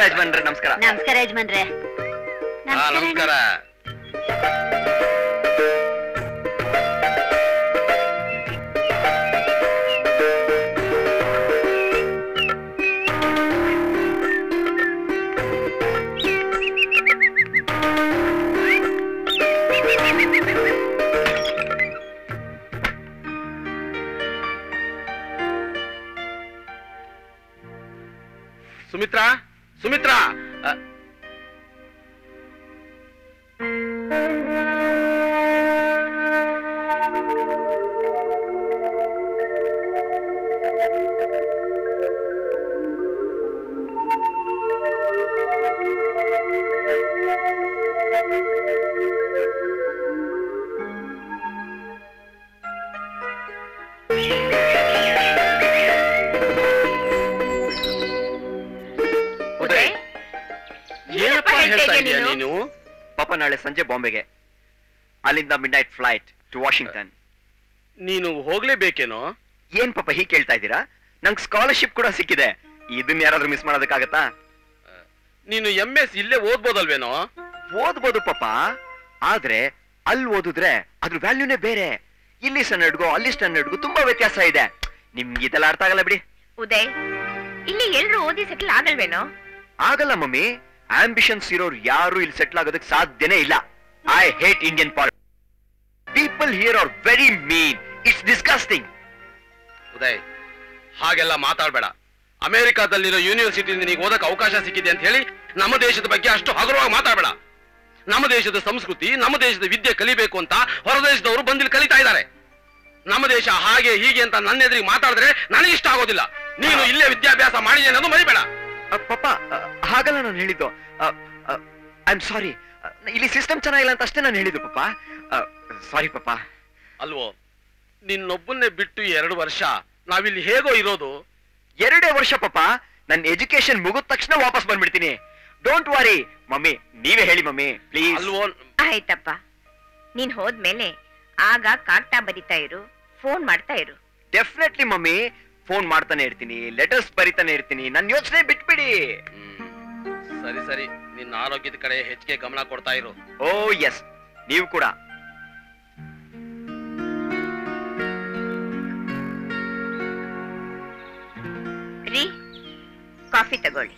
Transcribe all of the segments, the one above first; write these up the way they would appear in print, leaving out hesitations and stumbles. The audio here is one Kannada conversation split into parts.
ಯಜಮಾನ್ರೆ, ನಮಸ್ಕಾರ. ನಮಸ್ಕಾರ ಯಜಮಾನ್ರೆ. ನಮಸ್ಕಾರ. ಸುಮಿತ್ರಾ, ಸುಮಿತ್ರಾ, ನೀನು ಪಾಪ ನಾಳೆ ಸಂಜೆ ಬಾಂಬೆಗೆ, ಅಲ್ಲಿಂದ midnight flight to Washington. ನೀನು ಹೋಗ್ಲೇಬೇಕೇನೋ? ಏನ್ ಪಾಪ ಹೀಗೆ ಕೇಳ್ತಾ ಇದ್ದೀರಾ? ನಂಗೆ ಸ್ಕಾಲರ್ಶಿಪ್ ಕೂಡ ಸಿಕ್ಕಿದೆ, ಇದನ್ನ ಯಾರಾದ್ರೂ ಮಿಸ್ ಮಾಡೋದಕ್ಕಾಗತ್ತಾ? ನೀನು MS ಇಲ್ಲೇ ಓದ್ಬೋದಲ್ವೇನೋ? ಓದ್ಬೋದು ಪಾಪ, ಆದ್ರೆ ಅಲ್ಲಿ ಓದಿದ್ರೆ ಅದ್ರ ವ್ಯಾಲ್ಯೂನೇ ಬೇರೆ. ಇಲ್ಲಿ ಸ್ಟ್ಯಾಂಡರ್ಡ್ಗೂ ಅಲ್ಲಿ ಸ್ಟ್ಯಾಂಡರ್ಡ್ಗೂ ತುಂಬಾ ವ್ಯತ್ಯಾಸ ಇದೆ. ನಿಮ್ಗೆ ಇದೆಲ್ಲ ಅರ್ಥ ಆಗಲ್ಲ ಬಿಡಿ. ಉದಯ್, ಇಲ್ಲಿ ಎಲ್ರು ಓದಿ ಸೆಟ್ಲ್ ಆಗಲ್ವೇನೋ? ಆಗಲ್ಲ ಮಮ್ಮಿ, ಆಂಬಿಷನ್ಸ್ ಇರೋರು ಯಾರು ಇಲ್ಲಿ ಸೆಟ್ಲ್ ಆಗೋದಕ್ಕೆ ಸಾಧ್ಯನೇ ಇಲ್ಲ. I hate Indian politics. People here are very mean. It's disgusting. Uday, ಹಾಗೆಲ್ಲ ಮಾತಾಡ್ಬೇಡ. ಅಮೆರಿಕಾದಲ್ಲಿರೋ ಯೂನಿವರ್ಸಿಟಿಯಿಂದ ನೀನು ಓದಕ್ಕೆ ಅವಕಾಶ ಸಿಕ್ಕಿದೆ ಅಂತ ಹೇಳಿ ನಮ್ಮ ದೇಶದ ಬಗ್ಗೆ ಅಷ್ಟು ಹಗುರವಾಗಿ ಮಾತಾಡಬೇಡ. ನಮ್ಮ ದೇಶದ ಸಂಸ್ಕೃತಿ, ನಮ್ಮ ದೇಶದ ವಿದ್ಯೆ ಕಲಿಬೇಕು ಅಂತ ಹೊರದೇಶದವರು ಬಂದಿಲ್ಲಿ ಕಲಿತಾ ಇದ್ದಾರೆ. ನಮ್ಮ ದೇಶ ಹಾಗೆ ಹೀಗೆ ಅಂತ ನನ್ನ ಎದುರಿಗೆ ಮಾತಾಡಿದ್ರೆ ನನಗೆ ಇಷ್ಟ ಆಗೋದಿಲ್ಲ. ನೀನು ಇಲ್ಲೇ ವಿದ್ಯಾಭ್ಯಾಸ ಮಾಡಿದೆ ಅನ್ನೋದು ಮರಿಬೇಡ. ಪಾಪ ಹಾಗಲ್ಲ ನಾನು ಹೇಳಿದ್ದು. ಐ ಆಮ್ ಸಾರಿ, ಇಲ್ಲಿ ಸಿಸ್ಟಮ್ ಚೆನ್ನಾಗಿಲ್ಲ ಅಂತ ಅಷ್ಟೇ ನಾನು ಹೇಳಿದ್ದು ಪಾಪ. ಸಾರಿ ಪಾಪ. ಅಲ್ವೋ, ನಿನ್ನೊಬ್ಬನ್ನೇ ಬಿಟ್ಟು 2 ವರ್ಷ ನಾವಿಲ್ಲಿ ಹೇಗೋ ಇರೋದು. 2 ವರ್ಷ ಪಾಪ. ನನ್ನ ಎಜುಕೇಶನ್ ಮುಗಿದ ತಕ್ಷಣ ವಾಪಸ್ ಬಂದ್ಬಿಡ್ತೀನಿ. ಡೋಂಟ್ ವರಿ ಮಮ್ಮಿ, ನೀವೇ ಹೇಳಿ ಮಮ್ಮಿ ಪ್ಲೀಸ್. ಅಲ್ವೋ, ಆಯ್ತಪ್ಪ, ನೀನ್ ಹೋದ್ಮೇಲೆ ಆಗ ಕಾಗ್ತಾ ಬರಿತಾ ಇರು, ಫೋನ್ ಮಾಡ್ತಾ ಇರು. ಡೆಫಿನೆಟ್ಲಿ ಮಮ್ಮಿ, ಫೋನ್ ಮಾಡ್ತಾನೆ ಇರ್ತೀನಿ, ಲೆಟರ್ಸ್ ಬರಿತಾನೆ ಇರ್ತೀನಿ. ನನ್ನ ಯೋಚನೆ ಬಿಟ್ಬಿಡಿ. ಸರಿ ಸರಿ, ನಿನ್ನ ಆರೋಗ್ಯದ ಕಡೆ ಹೆಚ್ಚಿಗೆ ಗಮನ ಕೊಡ್ತಾ ಇರು. ಓ ಎಸ್, ನೀವು ಕೂಡ. ರೀ, ಕಾಫಿ ತಗೊಳ್ಳಿ.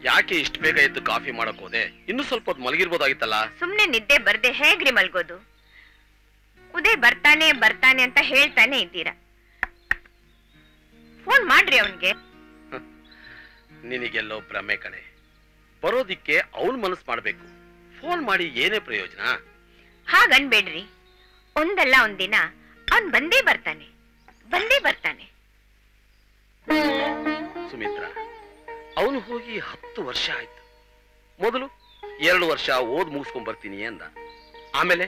ಯಾಕೆ ಇಷ್ಟು ಬೇಗ ಎದ್ದು ಕಾಫಿ ಮಾಡಕ್ ಹೋದೆ? ಇನ್ನು ಸ್ವಲ್ಪ ಹೊತ್ತು ಮಲಗಿರ್ಬೋದಾಗಿತ್ತಲ್ಲ. ಸುಮ್ನೆ ನಿದ್ದೆ ಬರ್ದೆ ಹೇಗ್ರಿ ಮಲ್ಗೋದು? ಉದಯ್ ಬರ್ತಾನೆ ಬರ್ತಾನೆ ಅಂತ ಹೇಳ್ತಾನೆ ಇದ್ದೀರಾ. ಫೋನ್ ಮಾಡ್ರಿ ಅವನ್ಗೆ. ನಿನಗೆಲ್ಲೋ ಭ್ರಮೆ ಕಣೆ. ಬರೋದಿಕ್ಕೆ ಅವನ್ ಮನಸ್ಸು ಮಾಡ್ಬೇಕು. ಫೋನ್ ಮಾಡಿ ಏನೇ ಪ್ರಯೋಜನ? ಹಾಗನ್ಬೇಡ್ರಿ. ಒಂದಲ್ಲ ಒಂದಿನ ಅವನ್ ಬಂದೇ ಬರ್ತಾನೆ, ಬಂದೇ ಬರ್ತಾನೆ. ಸುಮಿತ್ರ, ಅವನು ಹೋಗಿ 10 ವರ್ಷ ಆಯ್ತು. ಮೊದಲು 2 ವರ್ಷ ಓದ್ ಮುಗಿಸ್ಕೊಂಡ್ ಬರ್ತೀನಿ ಅಂದ. ಆಮೇಲೆ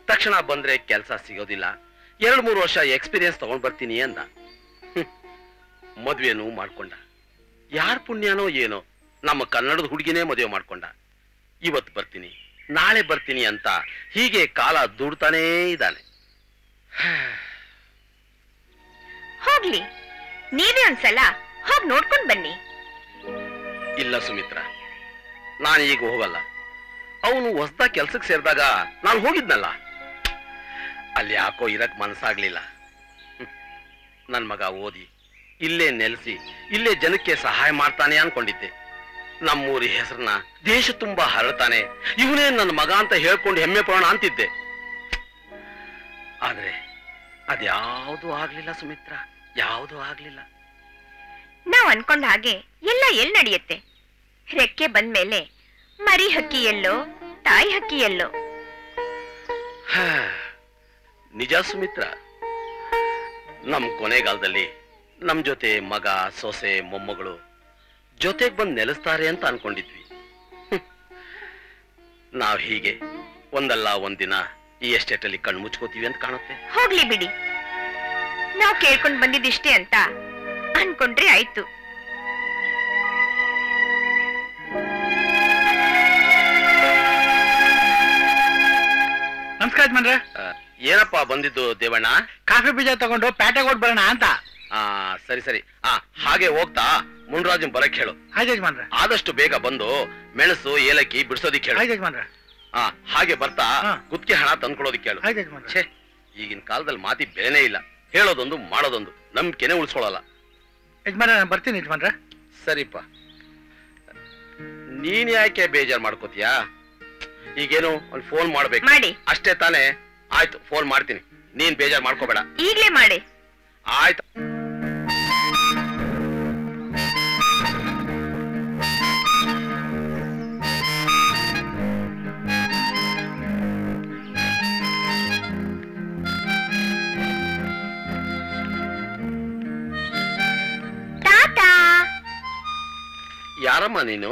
ತಕ್ಷಣ ಬಂದ್ರೆ ಕೆಲಸ ಸಿಗೋದಿಲ್ಲ, 2-3 ವರ್ಷ ಎಕ್ಸ್ಪೀರಿಯನ್ಸ್ ತಗೊಂಡ್ ಬರ್ತೀನಿ ಅಂದ. ಮದ್ವೆನೂ ಮಾಡ್ಕೊಂಡ. ಯಾರ್ ಪುಣ್ಯನೋ ಏನೋ ನಮ್ಮ ಕನ್ನಡದ ಹುಡುಗಿನೇ ಮದುವೆ ಮಾಡ್ಕೊಂಡ. ಇವತ್ತು ಬರ್ತೀನಿ, ನಾಳೆ ಬರ್ತೀನಿ ಅಂತ ಹೀಗೆ ಕಾಲ ದುಡ್ತಾನೇ ಇದ್ದಾನೆ. ಹೋಗ್ಲಿ, ನೀವೇ ಒಂದ್ಸಲ ಹೋಗ್ ನೋಡ್ಕೊಂಡ್ ಬನ್ನಿ. ಇಲ್ಲ ಸುಮಿತ್ರ, ನಾನು ಈಗ ಹೋಗಲ್ಲ. ಅವನು ಹೊಸದ ಕೆಲ್ಸಕ್ಕೆ ಸೇರಿದಾಗ ನಾನು ಹೋಗಿದ್ನಲ್ಲ, ಅಲ್ಲಿ ಯಾಕೋ ಇರಕ್ ಮನಸ್ಸಾಗ್ಲಿಲ್ಲ. ನನ್ ಮಗ ಓದಿ ಇಲ್ಲೇ ನೆಲೆಸಿ ಇಲ್ಲೇ ಜನಕ್ಕೆ ಸಹಾಯ ಮಾಡ್ತಾನೆ ಅನ್ಕೊಂಡಿದ್ದೆ. ನಮ್ಮೂರಿ ಹೆಸರನ್ನ ದೇಶ ತುಂಬಾ ಹರಡ್ತಾನೆ, ಇವನೇ ನನ್ನ ಮಗ ಅಂತ ಹೇಳ್ಕೊಂಡು ಹೆಮ್ಮೆ ಪಡೋಣ ಅಂತಿದ್ದೆ. ಆದ್ರೆ ಅದ್ಯಾವುದೂ ಆಗ್ಲಿಲ್ಲ ಸುಮಿತ್ರ, ಯಾವುದೂ ಆಗ್ಲಿಲ್ಲ. ನಾವ್ ಅನ್ಕೊಂಡ ಹಾಗೆ ಎಲ್ಲ ಎಲ್ ನಡೆಯುತ್ತೆ. ರೆಕ್ಕೆ ಬಂದ್ಮೇಲೆ ಮರಿ ಹಕ್ಕಿ ಎಲ್ಲೋ, ತಾಯಿ ಹಕ್ಕಿ ಎಲ್ಲೋ. ನಿಜ ಸುಮಿತ್ರ, ನಮ್ ಕೊನೆಗಾಲದಲ್ಲಿ ನಮ್ ಜೊತೆ ಮಗ, ಸೊಸೆ, ಮೊಮ್ಮಗಳು ಜೊತೆಗ್ ಬಂದು ನೆಲೆಸ್ತಾರೆ ಅಂತ ಅನ್ಕೊಂಡಿದ್ವಿ. ನಾವ್ ಹೀಗೆ ಒಂದಲ್ಲ ಒಂದಿನ ಈ ಎಸ್ಟೇಟ್ ಅಲ್ಲಿ ಕಣ್ಣು ಮುಚ್ಕೋತೀವಿ ಅಂತ ಕಾಣುತ್ತೆ. ಹೋಗ್ಲಿ ಬಿಡಿ, ನಾವ್ ಕೇಳ್ಕೊಂಡ್ ಬಂದಿದ್ದಿಷ್ಟೇ ಅಂತ ಅನ್ಕೊಂಡ್ರೆ ಆಯ್ತು. ನಮಸ್ಕಾರ ಯಜಮಾನ್ರೆ. ಏನಪ್ಪಾ ಬಂದಿದ್ದು ದೇವಣ್ಣ? ಕಾಫಿ ಬೀಜ ತಗೊಂಡು ಪೇಟೆಗೆ ಹೋಗಿ ಬರೋಣ ಅಂತ. ಸರಿ ಸರಿ, ಹಾಗೆ ಹೋಗ್ತಾ ಮುನ್ರಾಜನ್ ಬರಕ್ ಹೇಳು. ಆಯ್ತು ಯಜಮಾನ್ರ. ಆದಷ್ಟು ಬೇಗ ಬಂದು ಮೆಣಸು ಏಲಕ್ಕಿ ಬಿಡಿಸೋದಿಕ್ಕೆ ಹೇಳು. ಆಯ್ತು ಯಜಮಾನ್ರ. ಹಾಗೆ ಬರ್ತಾ ಗುತ್ತಿಗೆ ಹಣ ತಂದ್ಕೊಡೋದಿಕ್ಕೆ ಹೇಳು. ಆಯ್ತು ಯಜಮಾನ್ರ. ಛೇ, ಈಗಿನ ಕಾಲದಲ್ಲಿ ಮಾತಿ ಬೆಲೆನೇ ಇಲ್ಲ. ಹೇಳೋದೊಂದು ಮಾಡೋದೊಂದು, ನಂಬಿಕೆನೆ ಉಳಿಸ್ಕೊಳ್ಳಲ್ಲ. ಯಜಮಾನ್ರ ನಾನು ಬರ್ತೀನಿ ಯಜಮಾನ್ರ. ಸರಿಪ್ಪ, ನೀನ್ ಯಾಕೆ ಬೇಜಾರ್ ಮಾಡ್ಕೋತೀಯಾ? ಈಗೇನು ಒಂದು ಫೋನ್ ಮಾಡ್ಬೇಕು ಮಾಡಿ. ಅಷ್ಟೇ ತಾನೇ? ಆಯ್ತು, ಫೋನ್ ಮಾಡ್ತೀನಿ, ನೀನ್ ಬೇಜಾರ್ ಮಾಡ್ಕೋಬೇಡ. ಈಗ್ಲೇ ಮಾಡಿ. ಆಯ್ತು. ಯಾರಮ್ಮ ನೀನು?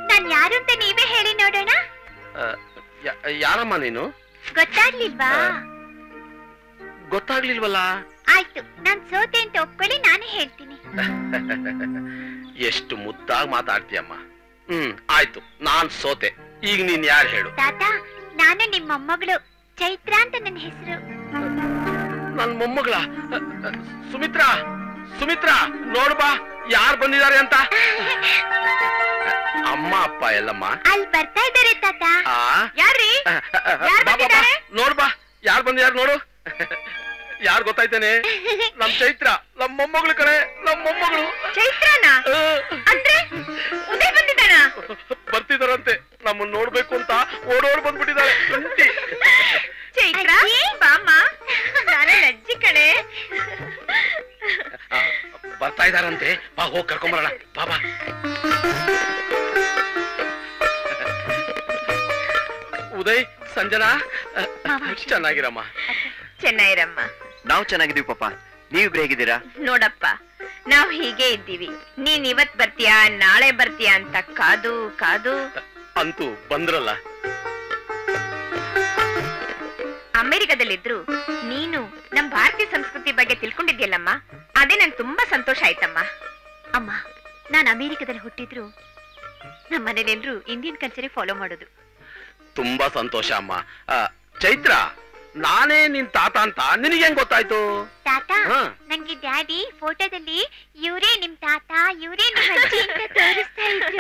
ನಾನ್ ಯಾರು ಅಂತ ನೀವೇ ಹೇಳಿ ನೋಡೋಣ. ಯಾರಮ್ಮ ನೀನು? ಗೊತ್ತಾಗ್ಲಿಲ್ವಾ? ಗೊತ್ತಾಗ್ಲಿಲ್ವಲ್ಲ. ಆಯ್ತು, ನಾನ್ ಸೋತೆ ಅಂತ ಒಪ್ಕೊಳ್ಳಿ, ನಾನೇ ಹೇಳ್ತೀನಿ. ಎಷ್ಟು ಮುದ್ದಾಗಿ ಮಾತಾಡ್ತೀಯಮ್ಮ. ಆಯ್ತು, ನಾನ್ ಸೋತೆ. ಈಗ ನೀನ್ ಯಾರು ಹೇಳು? ತಾತ, ನಾನು ನಿಮ್ಮ ಮೊಮ್ಮಗಳು ಚೈತ್ರ ಅಂತ ನನ್ನ ಹೆಸರು. ನನ್ ಮೊಮ್ಮಗಳ ಸುಮಿತ್ರಾ. ಸುಮಿತ್ರಾ, ನೋಡ್ಬಾ ಯಾರು ಬಂದಿದ್ದಾರೆ ಅಂತ. ಅಮ್ಮ ಅಪ್ಪ ಎಲ್ಲಮ್ಮ ಅಲ್ಲಿ ಬರ್ತಾ ಇದ್ದಾರೆ ತಾತ. ಯಾರ್ರೀ? ನೋಡ್ಬಾ ಯಾರು ಬಂದಿದ್ದಾರೆ ನೋಡು. ಯಾರು ಗೊತ್ತಾಯ್ತೇನೆ? ನಮ್ ಚೈತ್ರ, ನಮ್ ಮೊಮ್ಮಗಳು ಕಣೆ, ನಮ್ ಮೊಮ್ಮಗಳು. ಚೈತ್ರನಾ? ಅಂದ್ರೆ ಉದಯ್ ಬಂದಿದ್ದಾನ? ಬರ್ತಿದಾರಂತೆ, ನಮ್ಮನ್ನ ನೋಡ್ಬೇಕು ಅಂತ ಓಡೋಡ್ ಬಂದ್ಬಿಟ್ಟಿದ್ದಾರೆ. ಚೈತ್ರ, ಬಾಮ್ಮ, ನಾನು ಅಜ್ಜಿ ಕಣೆ. ಬರ್ತಾ ಇದಾರಂತೆ, ಬಾ ಹೋಗಿ ಕರ್ಕೊಂಬರೋಣ. ಬಾಬಾ. ಉದಯ್, ಸಂಜನಾ, ಚೆನ್ನಾಗಿರಮ್ಮ. ಚೆನ್ನಾಗಿರಮ್ಮ. ನಾವು ಚೆನ್ನಾಗಿದೀವಿ ಪಾಪ. ನೀವಿಬ್ರು ಹೇಗಿದ್ದೀರಾ? ನೋಡಪ್ಪ, ನಾವ್ ಹೀಗೆ ಇದ್ದೀವಿ. ನೀನ್ ಇವತ್ ಬರ್ತೀಯಾ ನಾಳೆ ಬರ್ತೀಯಾ ಅಂತ ಕಾದು ಕಾದು ಅಂತೂ ಬಂದ್ರಲ್ಲ. ಅಮೆರಿಕದಲ್ಲಿದ್ರು ನೀನು ನಮ್ ಭಾರತೀಯ ಸಂಸ್ಕೃತಿ ಬಗ್ಗೆ ತಿಳ್ಕೊಂಡಿದ್ಯಲ್ಲಮ್ಮ, ಅದೇ ನನ್ ತುಂಬಾ ಸಂತೋಷ ಆಯ್ತಮ್ಮ. ಅಮ್ಮ, ನಾನ್ ಅಮೆರಿಕದಲ್ಲಿ ಹುಟ್ಟಿದ್ರು ನಮ್ಮ ಮನೇಲೆಲ್ರು ಇಂಡಿಯನ್ ಕಲ್ಚರೇ ಫಾಲೋ ಮಾಡೋದು. ತುಂಬಾ ಸಂತೋಷ ಅಮ್ಮ. ಚೈತ್ರ, ನಾನೇ ನಿನ್ ತಾತ ಅಂತ ನಿನಗೆ ಹೆಂಗ್ ಗೊತ್ತಾಯ್ತು? ತಾತ, ನಂಗೆ ಡ್ಯಾಡಿ ಫೋಟೋದಲ್ಲಿ ಇವರೇ ನಿಮ್ ತಾತ, ಇವರೇ ನಿಮ್ ಅಜ್ಜಿ ಅಂತ ತೋರಿಸ್ತಾ ಇದ್ರು.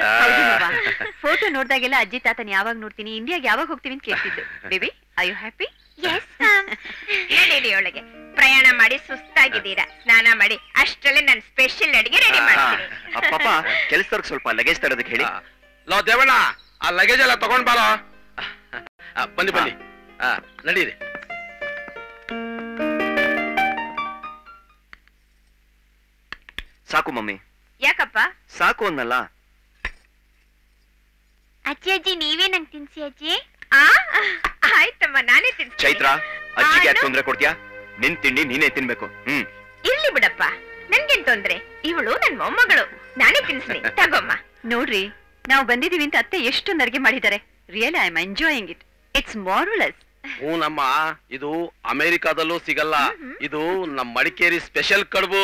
ಫೋಟೋ ನೋಡ್ದಾಗೆಲ್ಲ ಅಜ್ಜಿ ತಾತನ ಯಾವಾಗ ನೋಡ್ತೀನಿ, ಇಂಡಿಯಾಗ ಯಾವಾಗ ಹೋಗ್ತೀವಿ ಅಂತ ಕೇಳ್ತಿದ್ದು. Baby, are you happy? Yes ma'am. ಹೇಳಿ ಒಳಗೆ ಪ್ರಯಾಣ ಮಾಡಿ ಸುಸ್ತಾಗಿದ್ದೀರಾ, ಸ್ನಾನ ಮಾಡಿ ಅಷ್ಟರಲ್ಲೇ ನಾನು ಸ್ಪೆಷಲ್ ಅಡಿಗೆ ರೆಡಿ ಮಾಡ್ತೀನಿ. ಪಾಪ, ಕೆಲಸದವ್ರಿಗೆ ಸ್ವಲ್ಪ ಲಗೇಜ್ ತರೋದಕ್ಕೆ ಹೇಳಿ. ಲೋ ದೇವಣ್ಣ, ಆ ಲಗೇಜ್ ಎಲ್ಲ ತಗೊಂಡ್ ಬಾರೋ. ಬನ್ನಿ ಬನ್ನಿ, ನಡೀರಿ. ಸಾಕು ಮಮ್ಮಿ. ಯಾಕಪ್ಪ? ಸಾಕು ಅನ್ನಲ್ಲ. ಅಜ್ಜಿ ಅಜ್ಜಿ ನೀವೇ ನಂಗೆ ತಿನ್ಸಿ ಅಜ್ಜಿ. ಆಯ್ತಮ್ಮ, ನಾನೇ ತಿನ್ಸಿ. ಚೈತ್ರ, ಅಜ್ಜಿಗೆ ಯಾಕೆ ತೊಂದ್ರೆ ಕೊಡ್ತೀಯಾ? ನಿನ್ ತಿಂಡಿ ನೀನೇ ತಿನ್ಬೇಕು. ಇರ್ಲಿ ಬಿಡಪ್ಪ, ನನ್ಗೇನ್ ತೊಂದ್ರೆ. ಇವಳು ನನ್ ಮೊಮ್ಮಗಳು, ನಾನೇ ತಿನ್ಸ್ನಿ. ತಗೊಮ್ಮ. ನೋಡ್ರಿ, ನಾವು ಬಂದಿದೀವಿ ಅಂತ ಅತ್ತೆ ಎಷ್ಟೊಂದು ಅಡಿಗೆ ಮಾಡಿದ್ದಾರೆ. Really I am enjoying it. It's marvellous. ಹೂನಮ್ಮ, ಇದು ಅಮೆರಿಕಾದಲ್ಲೂ ಸಿಗಲ್ಲ. ಇದು ನಮ್ ಮಡಿಕೇರಿ ಸ್ಪೆಷಲ್ ಕಡುಬು.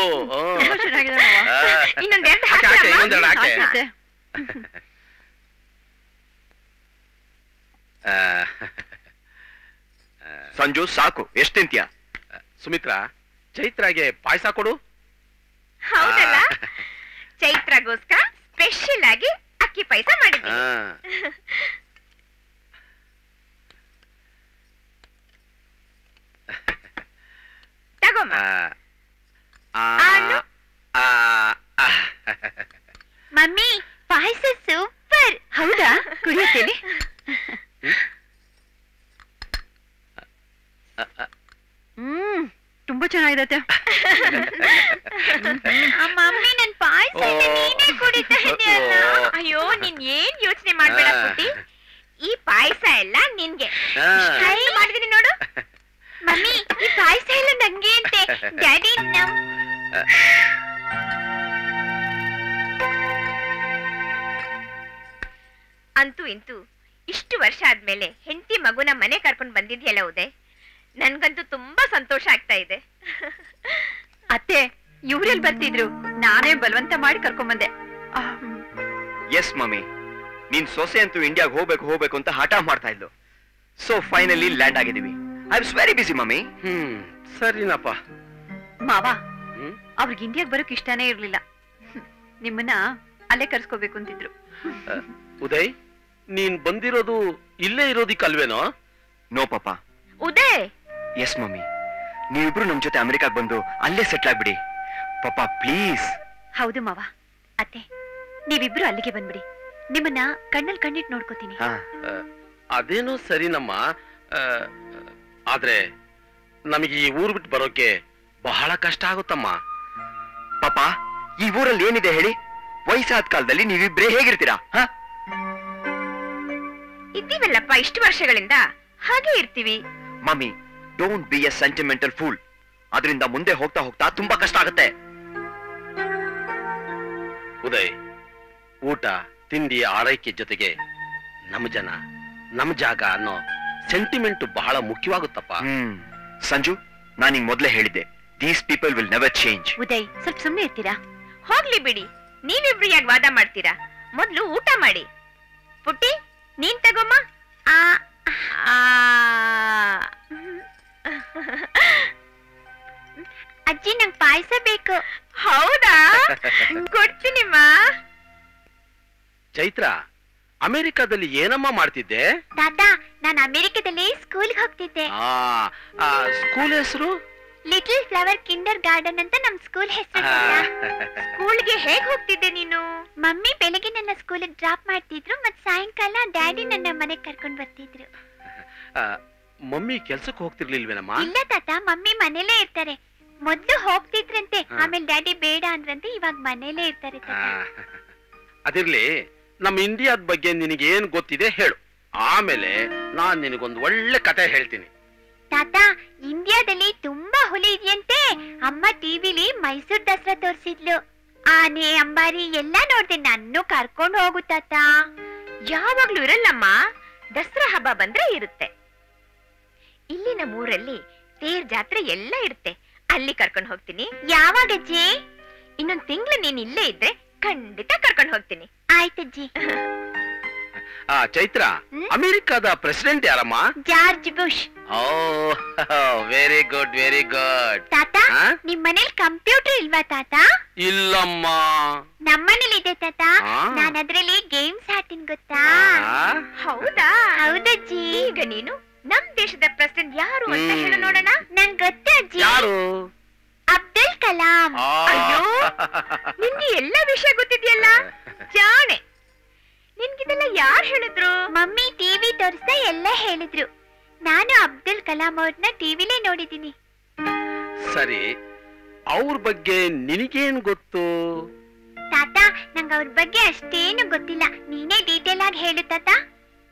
ಇನ್ನೊಂದೆರಡು ಹಾಕೆ. ಸಂಜು, ಸಾಕು. ಎಷ್ಟ್ ತಿಂತೀಯಾ? ಸುಮಿತ್ರಾ, ಚೈತ್ರಾಗೆ ಪಾಯಸ ಕೊಡು. ಹೌದಲ್ಲ, ಚೈತ್ರಗೋಸ್ಕರ ಸ್ಪೆಷಲ್ ಆಗಿ ಅಕ್ಕಿ ಪಾಯಸ ಮಾಡಿದ್ದೀನಿ. ತಗೊಮ್ಮ. ಮಮ್ಮಿ, ಪಾಯಸ ಸೂಪರ್. ಹೌದಾ? ಕುಡಿಯುತ್ತೇನೆ. ತುಂಬಾ ಚೆನ್ನಾಗಿರತ್ತೆ. ಮಮ್ಮಿ, ನನ್ ಪಾಯಸ ನೀನೇ ಕುಡಿತಾ ಇದೆಯಲ್ಲ. ಅಯ್ಯೋ, ನೀನ್ ಏನ್ ಯೋಚನೆ ಮಾಡ್ಬೇಡ ಪುಟ್ಟಿ, ಈ ಪಾಯಸ ಎಲ್ಲ ನಿನ್ಗೆ ಮಾಡಿದೀನಿ ನೋಡು. ಮಮ್ಮಿ, ಈ ಪಾಯಸ ಎಲ್ಲ ನಂಗೆ ಅಂತೆ. ಡ್ಯಾಡಿ, ಅಂತೂ ಇಂತೂ ಇಷ್ಟು ವರ್ಷ ಆದ್ಮೇಲೆ ಹೆಂಡತಿ ಮಗುನ ಮನೆ ಕರ್ಕೊಂಡ್ ಬಂದಿದ್ಯಲ್ಲ ಉದಯ್, ನನ್ಗಂತೂ ತುಂಬಾ ಸಂತೋಷ ಆಗ್ತಾ ಇದೆ. ಅತ್ತೆ, ಇವ್ರೆಲ್ ಬರ್ತಿದ್ರು, ನಾನೇ ಬಲವಂತ ಮಾಡಿ ಕರ್ಕೊಂಡ್ ಬಂದೆ. ಎಸ್ ಮಮ್ಮಿ, ನೀನ್ ಸೊಸೆ ಅಂತೂ ಇಂಡಿಯಾಗ ಹೋಗ್ಬೇಕು ಅಂತ ಹಠ ಮಾಡ್ತಾ ಇದ್ಲು. ಸೊ ಫೈನಲಿ ಲ್ಯಾಂಡ್ ಆಗಿದೀವಿ. I was very busy mummy. ಸರಿನಪ್ಪ. ಮಾವ ಹ್ಮ್ ಅವ್ರಿಗೆ ಇಂಡಿಯಾಗ್ ಬರೋಕ್ ಇಷ್ಟನೇ ಇರ್ಲಿಲ್ಲ. ನಿಮ್ಮನ್ನ ಅಲ್ಲೇ ಕರ್ಸ್ಕೋಬೇಕು ಅಂತಿದ್ರು. ಉದಯ್, ನೀನ್ ಬಂದಿರೋದು ಇಲ್ಲೇ ಇರೋದಿಕ್ಕಲ್ವೇನೋ? ನೋ ಪಾಪ. ಉದಯ್, ಎಸ್ ಮಮ್ಮಿ, ನೀವಿಬ್ರು ನಮ್ ಜೊತೆ ಅಮೆರಿಕಾಗ್ ಬಂದು ಅಲ್ಲೇ ಸೆಟ್ಲ್ ಆಗ್ಬಿಡಿ ಪಾಪ, ಪ್ಲೀಸ್. ಹೌದು ಮಾವ. ಅತ್ತೆ, ನೀವಿಬ್ರು ಅಲ್ಲಿಗೆ ಬಂದ್ಬಿಡಿ. ನಿಮ್ಮನ್ನ ಕಣ್ಣಲ್ಲಿ ಕಣ್ಣಿಟ್ಟು ನೋಡ್ಕೋತೀನಿ. ಅದೇನೋ ಸರಿನಮ್ಮ. ಆದ್ರೆ ನಮಗೆ ಈ ಊರು ಬಿಟ್ಟು ಬರೋಕೆ ಬಹಳ ಕಷ್ಟ ಆಗುತ್ತಮ್ಮ. ಪಾಪ, ಈ ಊರಲ್ಲಿ ಏನಿದೆ ಹೇಳಿ? ವಯಸ್ಸಾದ ಕಾಲದಲ್ಲಿ ನೀವಿಬ್ರೇ ಹೇಗಿರ್ತೀರಾ? ಇದ್ದೀವಲ್ಲಪ್ಪ ಇಷ್ಟು ವರ್ಷಗಳಿಂದ, ಹಾಗೆ ಇರ್ತೀವಿ. Mummy, don't be a sentimental fool. ಅದರಿಂದ ಮುಂದೆ ಹೋಗ್ತಾ ಹೋಗ್ತಾ ತುಂಬಾ ಕಷ್ಟ ಆಗುತ್ತೆ. ಉದಯ್, ಊಟ ತಿಂಡಿ ಆರೈಕೆ ಜೊತೆಗೆ ನಮ್ಮ ಜನ ನಮ್ಮ ಜಾಗ ಅನ್ನೋ ಸೆಂಟಿಮೆಂಟ್ ಬಹಳ ಮುಖ್ಯವಾಗುತ್ತಪ್ಪ. ಸಂಜು, ನಾನಿಂಗ್ ಮೊದ್ಲೇ ಹೇಳಿದ್ದೆ, these people will never change. Uday, ಸ್ವಲ್ಪ ಸುಮ್ಮನೆ ಇರ್ತೀರಾ? ಹೋಗ್ಲಿ ಬಿಡಿ, ನೀವಿಬ್ರು ಯಾಕೆ ವಾದ ಮಾಡ್ತೀರಾ? ಮೊದ್ಲು ಊಟ ಮಾಡಿ. ಪುಟ್ಟಿ, ನೀನ್ ತಗೊಮ್ಮ. ಅಜ್ಜಿ, ನಂಗೆ ಪಾಯಸ ಬೇಕು. ಹೌದಾ? ಕೊಡ್ತೀನಿಮ್ಮ. ಚೈತ್ರ, ಅಮೆರಿಕಾದಲ್ಲಿ ಏನಮ್ಮ ಮಾಡ್ತಿದ್ದೆ? ದಾದಾ, ನಾನು ಅಮೆರಿಕದಲ್ಲಿ ಸ್ಕೂಲ್ಗೆ ಹೋಗ್ತಿದ್ದೆ. ಸ್ಕೂಲ್ ಹೆಸರು ಲಿಟಲ್ ಫ್ಲವರ್ ಕಿಂಡರ್ ಗಾರ್ಡನ್ ಅಂತ ನಮ್ ಸ್ಕೂಲ್ ಹೆಸರು. ಸ್ಕೂಲ್ಗೆ ಹೇಗ್ ಹೋಗ್ತಿದ್ದೆ ನೀನು? ಮಮ್ಮಿ ಬೆಳಗ್ಗೆ ನನ್ನ ಸ್ಕೂಲಿಗೆ ಡ್ರಾಪ್ ಮಾಡ್ತಿದ್ರು, ಮತ್ ಸಾಯಂಕಾಲ ಡ್ಯಾಡಿ ನನ್ನ ಮನೆಗ್ ಕರ್ಕೊಂಡ್ ಬರ್ತಿದ್ರು. ಮಮ್ಮಿ ಕೆಲ್ಸಕ್ಕೆ ಹೋಗ್ತಿರ್ಲಿಲ್ವೇನಮ್ಮ? ಇಲ್ಲ ತಾತ, ಮಮ್ಮಿ ಮನೇಲೇ ಇರ್ತಾರೆ. ಮೊದ್ಲು ಹೋಗ್ತಿದ್ರಂತೆ, ಆಮೇಲೆ ಡ್ಯಾಡಿ ಬೇಡ ಅಂದ್ರಂತೆ, ಇವಾಗ ಮನೇಲೇ ಇರ್ತಾರೆ. ಅದಿರ್ಲಿ, ನಮ್ಮ ಇಂಡಿಯಾದ ಬಗ್ಗೆ ನಿನಗೆ ಏನ್ ಗೊತ್ತಿದೆ ಹೇಳು, ಆಮೇಲೆ ನಾನ್ ನಿನಗೊಂದು ಒಳ್ಳೆ ಕತೆ ಹೇಳ್ತೀನಿ. ತಾತ, ಇಂಡಿಯಾದಲ್ಲಿ ತುಂಬಾ ಹುಲಿ ಇದೆಯಂತೆ. ಅಮ್ಮ ಟಿವಿಲಿ ಮೈಸೂರ್ ದಸರಾ ತೋರಿಸಿದ್ಲು. ಆನೆ, ಅಂಬಾರಿ ಎಲ್ಲ ನೋಡ್ದೆ. ನನ್ನೂ ಕರ್ಕೊಂಡು ಹೋಗು ತಾತ. ಯಾವಾಗ್ಲೂ ಇರಲ್ಲಮ್ಮ, ದಸರಾ ಹಬ್ಬ ಬಂದ್ರೆ ಇರುತ್ತೆ. ಇಲ್ಲಿ ನಮ್ಮೂರಲ್ಲಿ ತೇರ್ ಜಾತ್ರೆ ಎಲ್ಲ ಇರುತ್ತೆ, ಅಲ್ಲಿ ಕರ್ಕೊಂಡು ಹೋಗ್ತೀನಿ. ಯಾವಾಗಜ್ಜಿ? ಇನ್ನೊಂದ್ ತಿಂಗಳು ನೀನ್ ಇಲ್ಲೇ ಇದ್ರೆ ಖಂಡಿತ ಕರ್ಕೊಂಡು ಹೋಗ್ತೀನಿ. ಆಯ್ತಜ್ಜಿ. ಚೈತ್ರ, ಅಮೆರಿಕಾದ ಪ್ರೆಸಿಡೆಂಟ್ ಯಾರಮ್ಮ? George bush. Very good, very good. ತಾತ, ನಿಮ್ ಮನೇಲಿ ಕಂಪ್ಯೂಟರ್ ಇಲ್ವಾ ತಾತ? ಇಲ್ಲಮ್ಮ. ನಮ್ಮನೇಲಿ ಇದೆ ತಾತ. ನಾನು ಅದ್ರಲ್ಲಿ ಗೇಮ್ಸ್ ಆಡ್ತೀನಿ, ಗೊತ್ತಾ? ಹೌದಾ? ಹೌದಜ್ಜಿ. ಈಗ ನೀನು ನಮ್ ದೇಶದ ಪ್ರೆಸಿಡೆಂಟ್ ಯಾರು ಅಂತ ಹೇಳು ನೋಡೋಣ. ನಂಗ್ ಗೊತ್ತ ಅಜ್ಜಿ. ಯಾರು? ಅಬ್ದುಲ್ ಕಲಾಂ. ಅಯ್ಯೋ, ನಿನ್ಗೆ ಎಲ್ಲ ವಿಷಯ ಗೊತ್ತಿದ್ಯಲ್ಲ, ಜಾಣೆ. ನಿನ್ಗಿದೆಲ್ಲ ಯಾರು ಹೇಳಿದ್ರು? ಮಮ್ಮಿ ಟಿವಿ ತೋರಿಸ್ತಾ ಎಲ್ಲ ಹೇಳಿದ್ರು. ನಾನು ಅಬ್ದುಲ್ ಕಲಾಂ ಅವ್ರನ್ನ ಟಿವಿಲೇ ನೋಡಿದ್ದೀನಿ. ಸರಿ, ಅವ್ರ ಬಗ್ಗೆ ನಿನಗೇನ್ ಗೊತ್ತು? ತಾತ, ನಂಗ ಅವ್ರ ಬಗ್ಗೆ ಅಷ್ಟೇನು ಗೊತ್ತಿಲ್ಲ, ನೀನೇ ಡೀಟೇಲ್ ಆಗಿ ಹೇಳು ತಾತ.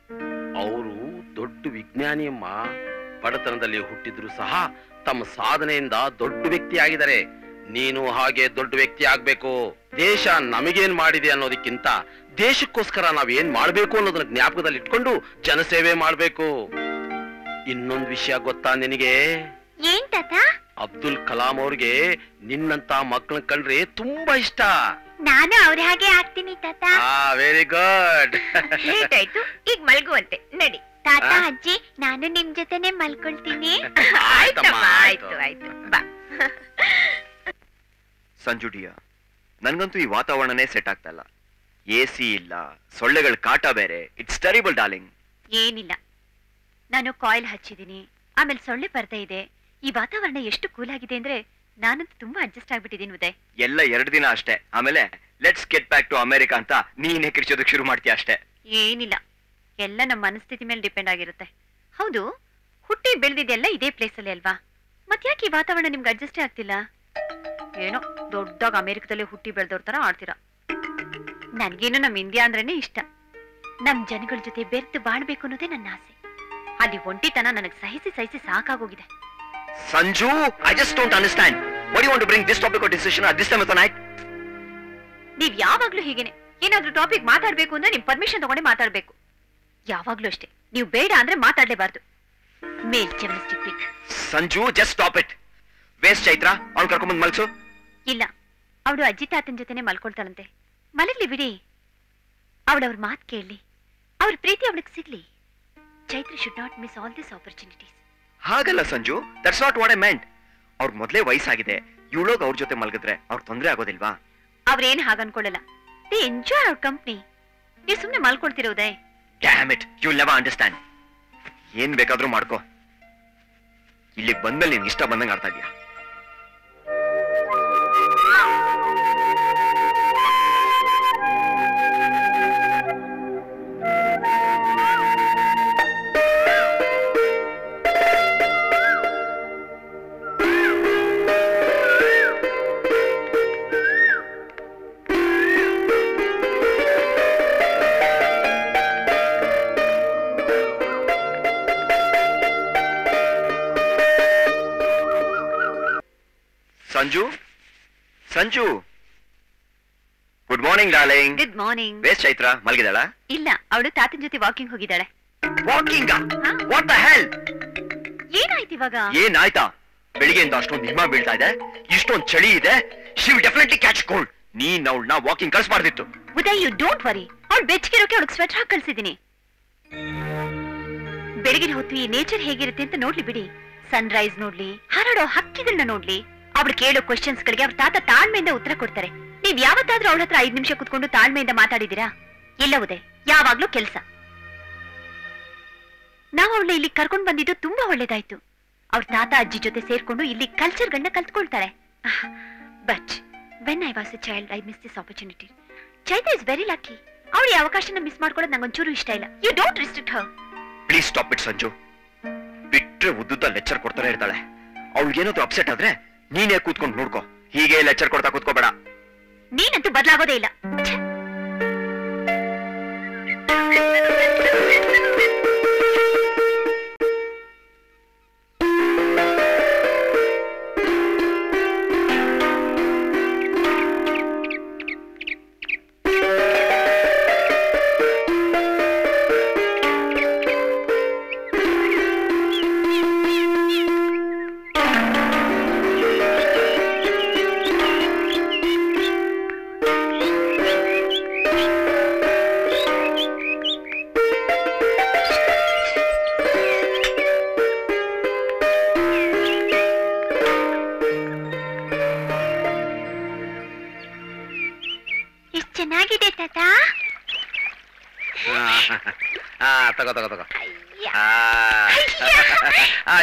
ಅವರು ದೊಡ್ಡ ವಿಜ್ಞಾನಿಯಮ್ಮ. ಬಡತನದಲ್ಲಿ ಹುಟ್ಟಿದ್ರು ಸಹ ತಮ್ಮ ಸಾಧನೆಯಿಂದ ದೊಡ್ಡ ವ್ಯಕ್ತಿ ಆಗಿದ್ದಾರೆ. ನೀನು ಹಾಗೆ ದೊಡ್ಡ ವ್ಯಕ್ತಿ ಆಗ್ಬೇಕು. ದೇಶ ನಮಗೇನ್ ಮಾಡಿದೆ ಅನ್ನೋದಕ್ಕಿಂತ ದೇಶಕ್ಕೋಸ್ಕರ ನಾವೇನ್ ಮಾಡ್ಬೇಕು ಅನ್ನೋದನ್ನ ಜ್ಞಾಪಕದಲ್ಲಿ ಇಟ್ಕೊಂಡು ಜನಸೇವೆ ಮಾಡ್ಬೇಕು. ಇನ್ನೊಂದು ವಿಷಯ ಗೊತ್ತಾ ನಿನಗೆ? ಏನ್ ತಾತ? ಅಬ್ದುಲ್ ಕಲಾಂ ಅವ್ರಿಗೆ ನಿನ್ನಂತ ಮಕ್ಕಳನ್ನ ಕಂಡ್ರೆ ತುಂಬಾ ಇಷ್ಟ. ನಾನು ಅವ್ರ ಹಾಗೆ ಆಗ್ತೀನಿ ತಾತ. Very good. ಆಯ್ತು, ಈಗ ಮಲ್ಗುವಂತೆ ನಡಿ. ತಾತ, ಅಜ್ಜಿ, ನಾನು ನಿಮ್ ಜೊತೆನೆ ಮಲ್ಕೊಳ್ತೀನಿ. ಆಯ್ತಮ್ಮ, ಆಯ್ತು ಆಯ್ತು, ಬಾ. ಸಂಜು ಡಿಯಾ, ನನ್ಗಂತೂ ಈ ವಾತಾವರಣನೇ ಸೆಟ್ ಆಗ್ತಾ ಇಲ್ಲ. AC ಇಲ್ಲ, ಸೊಳ್ಳೆಗಳ ಕಾಟ ಬೇರೆ. It's terrible darling. ಏನಿಲ್ಲ, ನಾನು ಕಾಯಿಲ್ ಹಚ್ಚಿದೀನಿ, ಆಮೇಲೆ ಸೊಳ್ಳೆ ಬರ್ತಾ ಇದೆ. ಈ ವಾತಾವರಣ ಎಷ್ಟು ಕೂಲ್ ಆಗಿದೆ ಅಂದ್ರೆ ನಾನಂತೂ ತುಂಬಾ ಅಡ್ಜಸ್ಟ್ ಆಗ್ಬಿಟ್ಟಿದ್ದೀನಿ ಉದಯ್. ಎಲ್ಲ 2 ದಿನ ಅಷ್ಟೇ, ಆಮೇಲೆ let's get back to America ಅಂತ ನೀನೇ ಕಿರ್ಚೋದಕ್ಕೆ ಶುರು ಮಾಡ್ತೀಯ ಅಷ್ಟೇ. ಏನಿಲ್ಲ, ಎಲ್ಲ ನಮ್ಮ ಮನಸ್ಥಿತಿ ಮೇಲೆ ಡಿಪೆಂಡ್ ಆಗಿರುತ್ತೆ. ಹೌದು, ಹುಟ್ಟಿ ಬೆಳೆದಿದ್ದೆಲ್ಲ ಇದೇ ಪ್ಲೇಸ್ ಅಲ್ಲಿ ಅಲ್ವಾ? ಮತ್ತ್ಯಾಕೆ ಈ ವಾತಾವರಣ ನಿಮ್ಗೆ ಅಡ್ಜಸ್ಟೇ ಆಗ್ತಿಲ್ಲ? ಏನೋ ದೊಡ್ಡದಾಗ ಅಮೆರಿಕದಲ್ಲೇ ಹುಟ್ಟಿ ಬೆಳೆದವ್ರ ತರ ಆಡ್ತೀರಾ. ನನ್ಗೇನು ನಮ್ ಇಂಡಿಯಾ ಅಂದ್ರೇನೆ ಇಷ್ಟ. ನಮ್ ಜನಗಳ ಜೊತೆ ಬೆರ್ತು ಬಾಳ್ಬೇಕು ಅನ್ನೋದೇ ನನ್ನ ಆಸೆ. ಅಲ್ಲಿ ಒಂಟಿತನ ನನಗೆ ಸಹಿಸಿ ಸಹಿಸಿ ಸಾಕಾಗೋಗಿದೆ. Sanju, I just don't understand. What you want to bring this topic of discussion at this time of the night? ನೀವ್ ಯಾವಾಗ್ಲೂ ಹೀಗೇನೆ, ಏನಾದ್ರೂ ಟಾಪಿಕ್ ಮಾತಾಡ್ಬೇಕು ಅಂದ್ರೆ ನಿಮ್ ಪರ್ಮಿಷನ್ ತಗೊಂಡೆ ಮಾತಾಡ್ಬೇಕು. ಯಾವಾಗ್ಲೂ ಅಷ್ಟೇ, ನೀವು ಬೇಡ ಅಂದ್ರೆ ಮಾತಾಡ್ಲೇಬಾರ್ದು. ಮೇಲ್ ಚೆಮಿಸ್ಟಿಕ್. Sanju, just stop it. Waste. Chaitra, ಅವ್ನು ಕರ್ಕೊಂಡ್ಬಂದು ಮಲ್ಸು. ಇಲ್ಲ, ಅವಳು ಅಜ್ಜಿ ತಾತನ ಜೊತೆನೆ ಮಲ್ಕೊಳ್ತಾಳಂತೆ. ಮಲಗ್ಲಿ ಬಿಡಿ. ಅವಳವ್ರ ಮಾತ್ ಕೇಳಲಿ, ಅವ್ರ ಪ್ರೀತಿ ಅವಳಿಗೆ ಸಿಗ್ಲಿ. Chaitra should not miss all this opportunities. ಹಾಗಲ್ಲ Sanju, that's not what I meant. ಅವ್ರ ಮೊದ್ಲೇ ವಯಸ್ಸಾಗಿದೆ, ಇವಳೋಗ ಅವ್ರ ಜೊತೆ ಮಲಗಿದ್ರೆ ಅವ್ರ ತೊಂದ್ರೆ ಆಗೋದಿಲ್ವಾ? ಅವ್ರೇನ್ ಹಾಗನ್ಕೊಳ್ಳಲ್ಲ. ದೇ ಎಂಜಾಯ್ ಅವ್ರ ಕಂಪ್ನಿ. ನೀವ್ ಸುಮ್ನೆ ಮಲ್ಕೊಳ್ತಿರೋದೇ. Damn it, you'll never understand. ಏನ್ ಬೇಕಾದ್ರೂ ಮಾಡ್ಕೋ. ಇಲ್ಲಿಗೆ ಬಂದ್ಮೇಲೆ ನಿನ್ ಇಷ್ಟ ಬಂದಂಗ ಆಡ್ತಾ ಇದೀಯ. Sanju, good morning darling. Good morning. Where's Chaitra ಮಲಗಿದಾಳ? ಇಲ್ಲ, ಅವಳು ತಾತನ ಜೊತೆ ವಾಕಿಂಗ್ ಹೋಗಿದ್ದಾಳೆ. ವಾಕಿಂಗ್? What the hell? ಏನಾಯ್ತು ಇವಾಗ? ಏನಾಯ್ತಾ? ಬೆಳಿಗ್ಗೆಯಿಂದ ಅಷ್ಟೊಂದು ಹಿಮ ಬೀಳ್ತಾ ಇದೆ, ಇಷ್ಟೊಂದು ಚಳಿ ಇದೆ. She will definitely catch cold. ನೀನ್ ಅವಳನ್ನ ವಾಕಿಂಗ್ ಕಳಿಸಬಾರ್ದಿತ್ತು. Uday, you don't worry. ಅವಳು ಬೆಚ್ಚಗಿರೋಕೆ ಅವಳಿಗೆ ಸ್ವೆಟರ್ ಹಾಕಿ ಕಳ್ಸಿದೀನಿ. ಬೆಳಗಿನ ಹೊತ್ತು ಈ ನೇಚರ್ ಹೇಗಿರುತ್ತೆ ಅಂತ ನೋಡ್ಲಿ ಬಿಡಿ. ಸನ್ ರೈಸ್ ನೋಡ್ಲಿ, ಹಾರಾಡೋ ಹಕ್ಕಿಗಳನ್ನ ನೋಡ್ಲಿ. ಅವಳು ಕೇಳೋ ಕ್ವೆಶ್ಚನ್ಸ್ ಗಳಿಗೆ ಅವ್ರ ತಾತ ತಾಳ್ಮೆಯಿಂದ ಉತ್ತರ ಕೊಡ್ತಾರೆ. ನೀವ್ ಯಾವತ್ತಾದ್ರೂ ಅವಳ ಹತ್ರ 5 ನಿಮಿಷ ಕುತ್ಕೊಂಡು ತಾಳ್ಮೆಯಿಂದ ಮಾತಾಡಿದೀರಾ? ಇಲ್ಲ ಉದಯ್, ಯಾವಾಗ್ಲೂ ಕೆಲ್ಸ. ನಾವು ಅವಳನ್ನ ಇಲ್ಲಿ ಕರ್ಕೊಂಡ್ ಬಂದಿದ್ದು ತುಂಬಾ ಒಳ್ಳೇದಾಯ್ತು. ಅವ್ರ ತಾತ ಅಜ್ಜಿ ಜೊತೆ ಸೇರ್ಕೊಂಡು ಇಲ್ಲಿ ಕಲ್ಚರ್ಗಳನ್ನ ಕಲ್ತ್ಕೊಳ್ತಾರೆ. But when I was a child I miss this opportunity. Chaitra is very lucky. ಅವಳು ಈ ಅವಕಾಶನ ಮಿಸ್ ಮಾಡ್ಕೊಳ್ಳೋದು ನಂಗೊಂಚೂರು ಇಷ್ಟ ಇಲ್ಲ. You don't restrict her. Please stop it Sanju. ಬಿಟ್ರೆ ಉದ್ದುದ್ದ ಲೆಕ್ಚರ್ ಕೊಡ್ತಾನೆ ಇರ್ತಾಳೆ. ಅವಳಿಗೇನಾದ್ರೂ ಅಪ್ಸೆಟ್ ಆದ್ರೆ ನೀನೇ ಕೂತ್ಕೊಂಡು ನೋಡ್ಕೋ. ಹೀಗೆ ಲೆಕ್ಚರ್ ಕೊಡ್ತಾ ಕೂತ್ಕೋಬೇಡ. ನೀನಂತೂ ಬದಲಾಗೋದೇ ಇಲ್ಲ.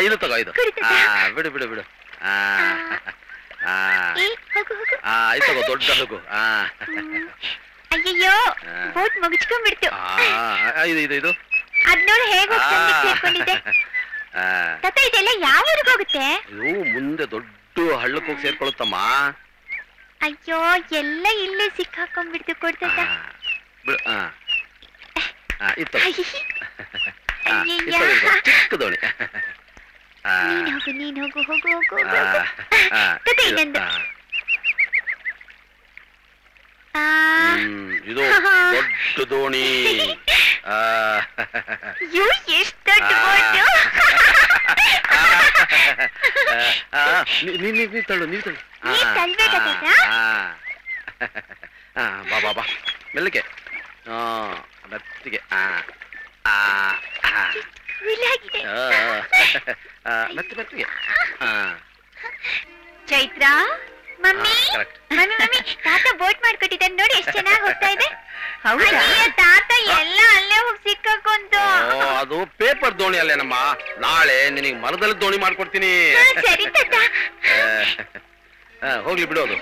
ಇದು ತಗೋ, ಇದು ಬಿಡು ಬಿಡು ಬಿಡು. ಇದು ತಗೋ, ದೊಡ್ಡ ಹುಗು. ಅಯ್ಯೋ, ಬೋಟ್ ಮುಗಿಸ್ಕೊಂಡ್ಬಿಡ್ತು. ಇದು ಇದು ಇದು ಅದ್ ನೋಡಿ ಹೇಗೆ ಸೇರ್ಕೊಂಡಿದೆ. ತಾತ, ಇದೆಲ್ಲ ಯಾವ ಊರಿಗೆ ಹೋಗುತ್ತೆ? ಇದು ಮುಂದೆ ದೊಡ್ಡ ಹಳ್ಳಕ್ಕೆ ಹೋಗಿ ಸೇರ್ಕೊಳ್ಳುತ್ತಮ್ಮ. ಅಯ್ಯೋ, ಎಲ್ಲ ಇಲ್ಲೇ ಸಿಕ್ಕಾಕೊಂಡ್ಬಿಡ್ತು. ಕೊಡ್ತಾತ ಬಿಡು. ಚಿಕ್ಕ ದೋಣಿ. ನೀನ್ ಹೋಗು ಹೋಗು ಹೋಗು ಹೋಗು. ಇನ್ನೊಂದು. ಇದು ದೊಡ್ಡ ದೋಣಿ. ಎಷ್ಟು ದೊಡ್ಡ ಬೋಟು. ನೀ ತಳ್ಳು, ನೀ ತಳ್ಳು. ಬಾ ಬಾ ಬಾ, ಮೆಲ್ಲಕ್ಕೆ. ಮೆತ್ತಿಗೆ. ಮೆತ್ತ ಮೆತ್ತಿಗೆ. ಚೈತ್ರ, ಮಮ್ಮಿ ಮಮ್ಮಿ ಮಮ್ಮಿ, ತಾತ ಬೋಟ್ ಮಾಡ್ಕೊಟ್ಟಿದ್ದಾರೆ ನೋಡಿ, ಎಷ್ಟು ಚೆನ್ನಾಗಿ ಹೋಗ್ತಾ ಇದೆ. ಹೌದಾ? ತಾತ ಎಲ್ಲ ಅಲ್ಲೇ ಹೋಗಿ ಸಿಕ್ಕಾಕೊಂತು. ಅದು ಪೇಪರ್ ದೋಣಿ ಅಲ್ಲೇನಮ್ಮ. ನಾಳೆ ನಿನಗೆ ಮರದಲ್ಲಿ ದೋಣಿ ಮಾಡ್ಕೊಡ್ತೀನಿ. ಸರಿ ತಾತ. ಹೋಗ್ಲಿ ಬಿಡೋದು.